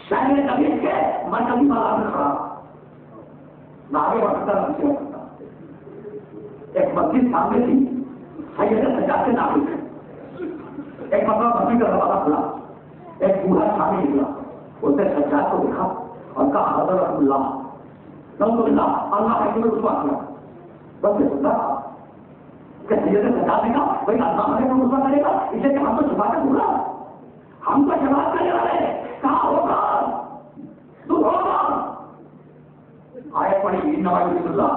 Speaker 4: شہر نبی کے مرکزی بازار میں کھڑا, نہ آگے بڑھ سکتا نہ پیچھے بڑھ سکتا. ایک مسجد سامنے تھی, سید سجاد سے نافذ ہے. ایک مرتبہ مسجد کا دروازہ کھلا, ایک بوڑھا سامنے نکلا, اس نے سجاد کو دیکھا اور کہا حضرت اللہ نعوذ باللہ, اللہ کا حکم رسوا کیا. بس یہ سنتا کہ سید سجاد نے کہا بھائی اللہ کا حکم رسوا کرے گا, اسے کہ ہم تو چھپا کر بولا, ہم تو جواب کرنے والے, کہاں ہوگا تو ہوگا. آیت پڑھی نواز اللہ,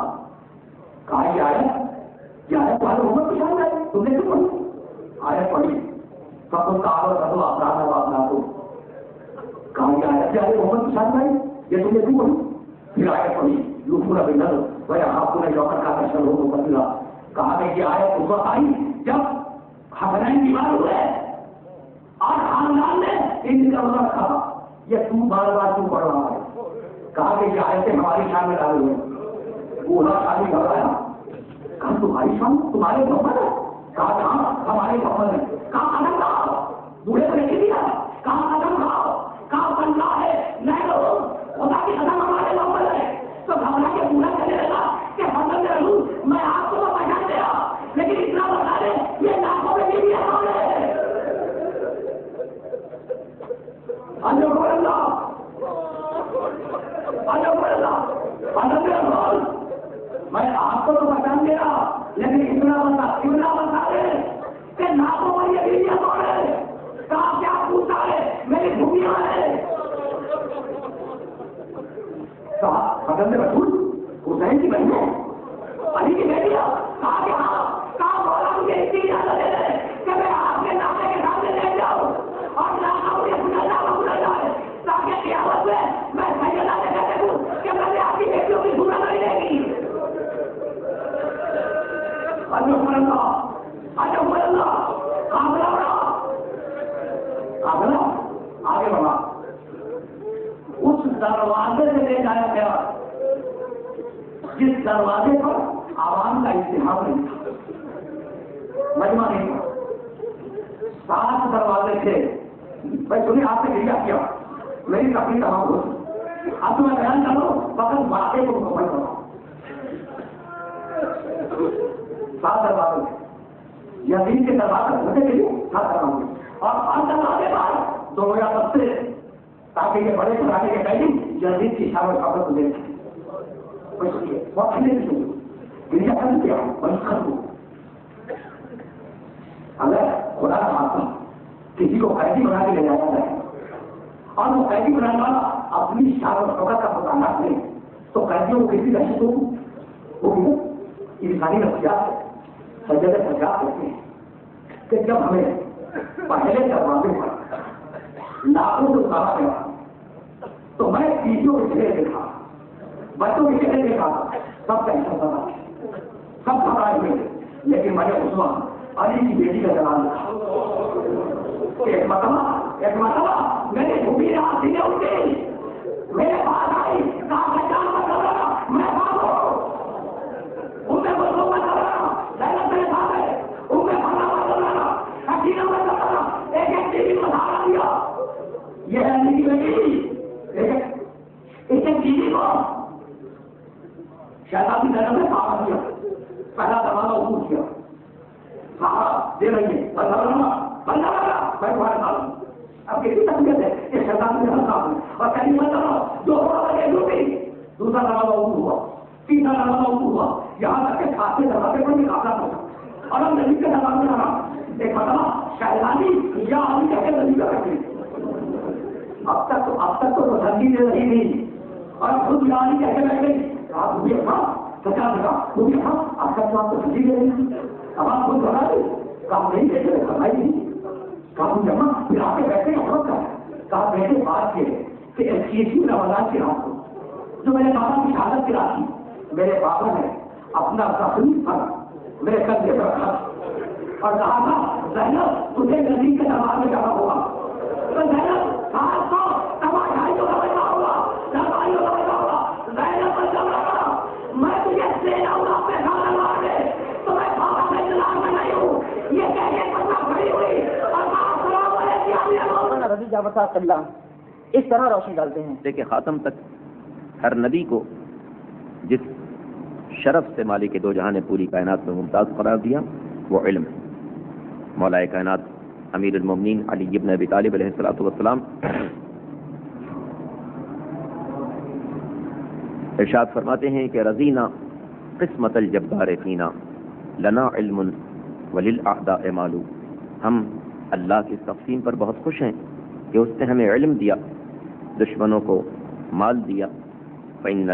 Speaker 4: کہا یہ آیت تمہارے محمد کو شامل ہے, تم نے کیوں پڑھی؟ آیت پڑھی سب کا آدھو اپرادھ اپنا کو, کہا یہ آیت محمد کو شامل ہے, یہ تم نے کیوں پڑھی؟ پھر آیت پڑھی یوں پورا بنر بھائی آپ کو جوکر کا کشن ہو تو بدلا. کہا کہ یہ آیت اس وقت آئی جب حسنین بیمار ہوئے اور خاندان نے ان کا روزہ رکھا, یہ تو بار بار کیوں پڑھ رہا ہے؟ کہا کہ یہ آیتیں ہماری شان میں ڈالے ہوئے. بوڑھا شادی گھبرایا, کہا تمہاری شان تمہارے محمد ہے؟ کہا کہاں ہمارے محمد ہے. کہا قدم کھاؤ, بوڑھے کو لکھ دیا, کہا قدم کھاؤ, کہا بننا ہے نہیں لو خدا کی قدم ہمارے محمد ہے. تو گھبرا کے بوڑھا چلے لگا کہ حضرت رسول میں آپ کو تو پہچان دیا, لیکن اتنا بتا دیں یہ لاکھوں میں بھی کون ہے. میں آپ کو تو پہچان دیا, لیکن اتنا بتا دے کہ لاکھوں میں یہ بیویاں کون ہے. کہا کیا پوچھتا ہے, میری بھومیاں ہے. کہا حضرت رسول حسین کی بہن ہے, علی کی بیٹی ہے. کہا کہ ہاں. کہا مولا مجھے اتنی اجازت دے دے کہ میں آپ کے نامے کے سامنے لے جاؤں اور نامہ مجھے بھلا جائے, تاکہ قیامت میں سیدہ سے کہہ دوں کہ میں نے آپ کی بیٹیوں کی سورہ نہیں دے گی. عجب اللہ قابلہ آگے بڑھا, اس دروازے سے لے جایا گیا جس دروازے پر عوام کا اتحاد نہیں تھا, مجمع نہیں تھا. 7 دروازے تھے. بھائی تمہیں آپ نے گریا کیا, میری تقریر تمام ہو, اب تمہیں بیان کرو فقط واقعے کو مکمل کرو. 7 دروازے تھے, یزید کے دروازے ہونے کے لیے 7 دروازے, اور 5 دروازے بعد 2 یا 10 سے, تاکہ یہ بڑے بڑھانے کے پہلے یزید کی شان و شوکت کو دیکھیں. وقت نہیں سنو گریا کر دیا بند کر دو. اگر خدا کا خاصا کسی کو قیدی بنا کے لے جایا جائے اور وہ قیدی بنانے والا اپنی شان و شوکت کا خزانہ لے, تو قیدیوں کو کسی دہشت ہوگی. انسانی نفسیات سجدہ سجاد ہوتے ہیں کہ جب ہمیں پہلے دروازے پر لاکھوں کو سارا گیا تو میں چیزوں کے چہرے دیکھا, بچوں کے چہرے دیکھا, سب ٹینشن بنا, سب گھبرائے ہوئے, لیکن میں نے عثمان علی کی بیٹی کا جلال دیکھا. ایک مرتبہ میرے بھومی رات سینے اٹھے, میرے پاس آئی, کہا پہچان مت کر رہا, میں بھاگو, انہیں بولوں مت کر رہا, زینب میرے ساتھ ہے, انہیں بھاگا مت کر رہا, حسینہ مت کر رہا. ایک ٹی وی کو سہارا دیا, یہ ہے علی کی بیٹی. اسے ٹی وی کو شیطانی زینب نے سہارا دیا, پہلا دروازہ اوپر کیا, سہارا دے رہی ہے, بندہ لگا میں تمہارے ساتھ ہوں. اب کتنی تقریبت ہے کہ شیطان سے ہلکا ہوں اور کہیں مت کرو, 2 بجے ڈوٹی, دوسرا دروازہ اوپر ہوا, تیسرا دروازہ اوپر ہوا, یہاں تک کہ 7 دروازے پر بھی قافلہ پہنچا. اور ہم نبی کے دروازے لگا, ایک مرتبہ شہزادی یا علی کہہ کے نبی کا رکھے. اب تک تو تسلی دے رہی نہیں, اور خود علی کہہ کے بیٹھ گئی. آپ مجھے تھا سچا لگا, مجھے تھا اب تک تو آپ تسلی دے رہی. اب آپ خود بنا دیں, کام نہیں دیکھے فرمائی نہیں, کام جمع پھر آپ کے بیٹھے حکومت کا کہا بیٹے بات یہ ہے کہ ایسی رمضان کی رات کو جو میرے بابا کی شہادت کی رات تھی, میرے بابا نے اپنا زخمی پر میرے کندھے پر رکھا اور کہا تھا زینب تجھے نبی کے دربار میں جانا ہوگا. تو زینب
Speaker 3: وسعت اللہ، اس طرح روشنی ڈالتے ہیں.
Speaker 5: دیکھیں خاتم تک ہر نبی کو جس شرف سے مالک دو جہاں نے پوری کائنات میں ممتاز قرار دیا وہ علم ہے. مولا کائنات امیر المومنین علی ابن ابی طالب علیہ الصلوۃ والسلام ارشاد فرماتے ہیں کہ رضینا قسمت الجبار فینا لنا علم وللاعداء مال. ہم اللہ کی تقسیم پر بہت خوش ہیں کہ اس نے ہمیں علم دیا، دشمنوں کو مال دیا. فإن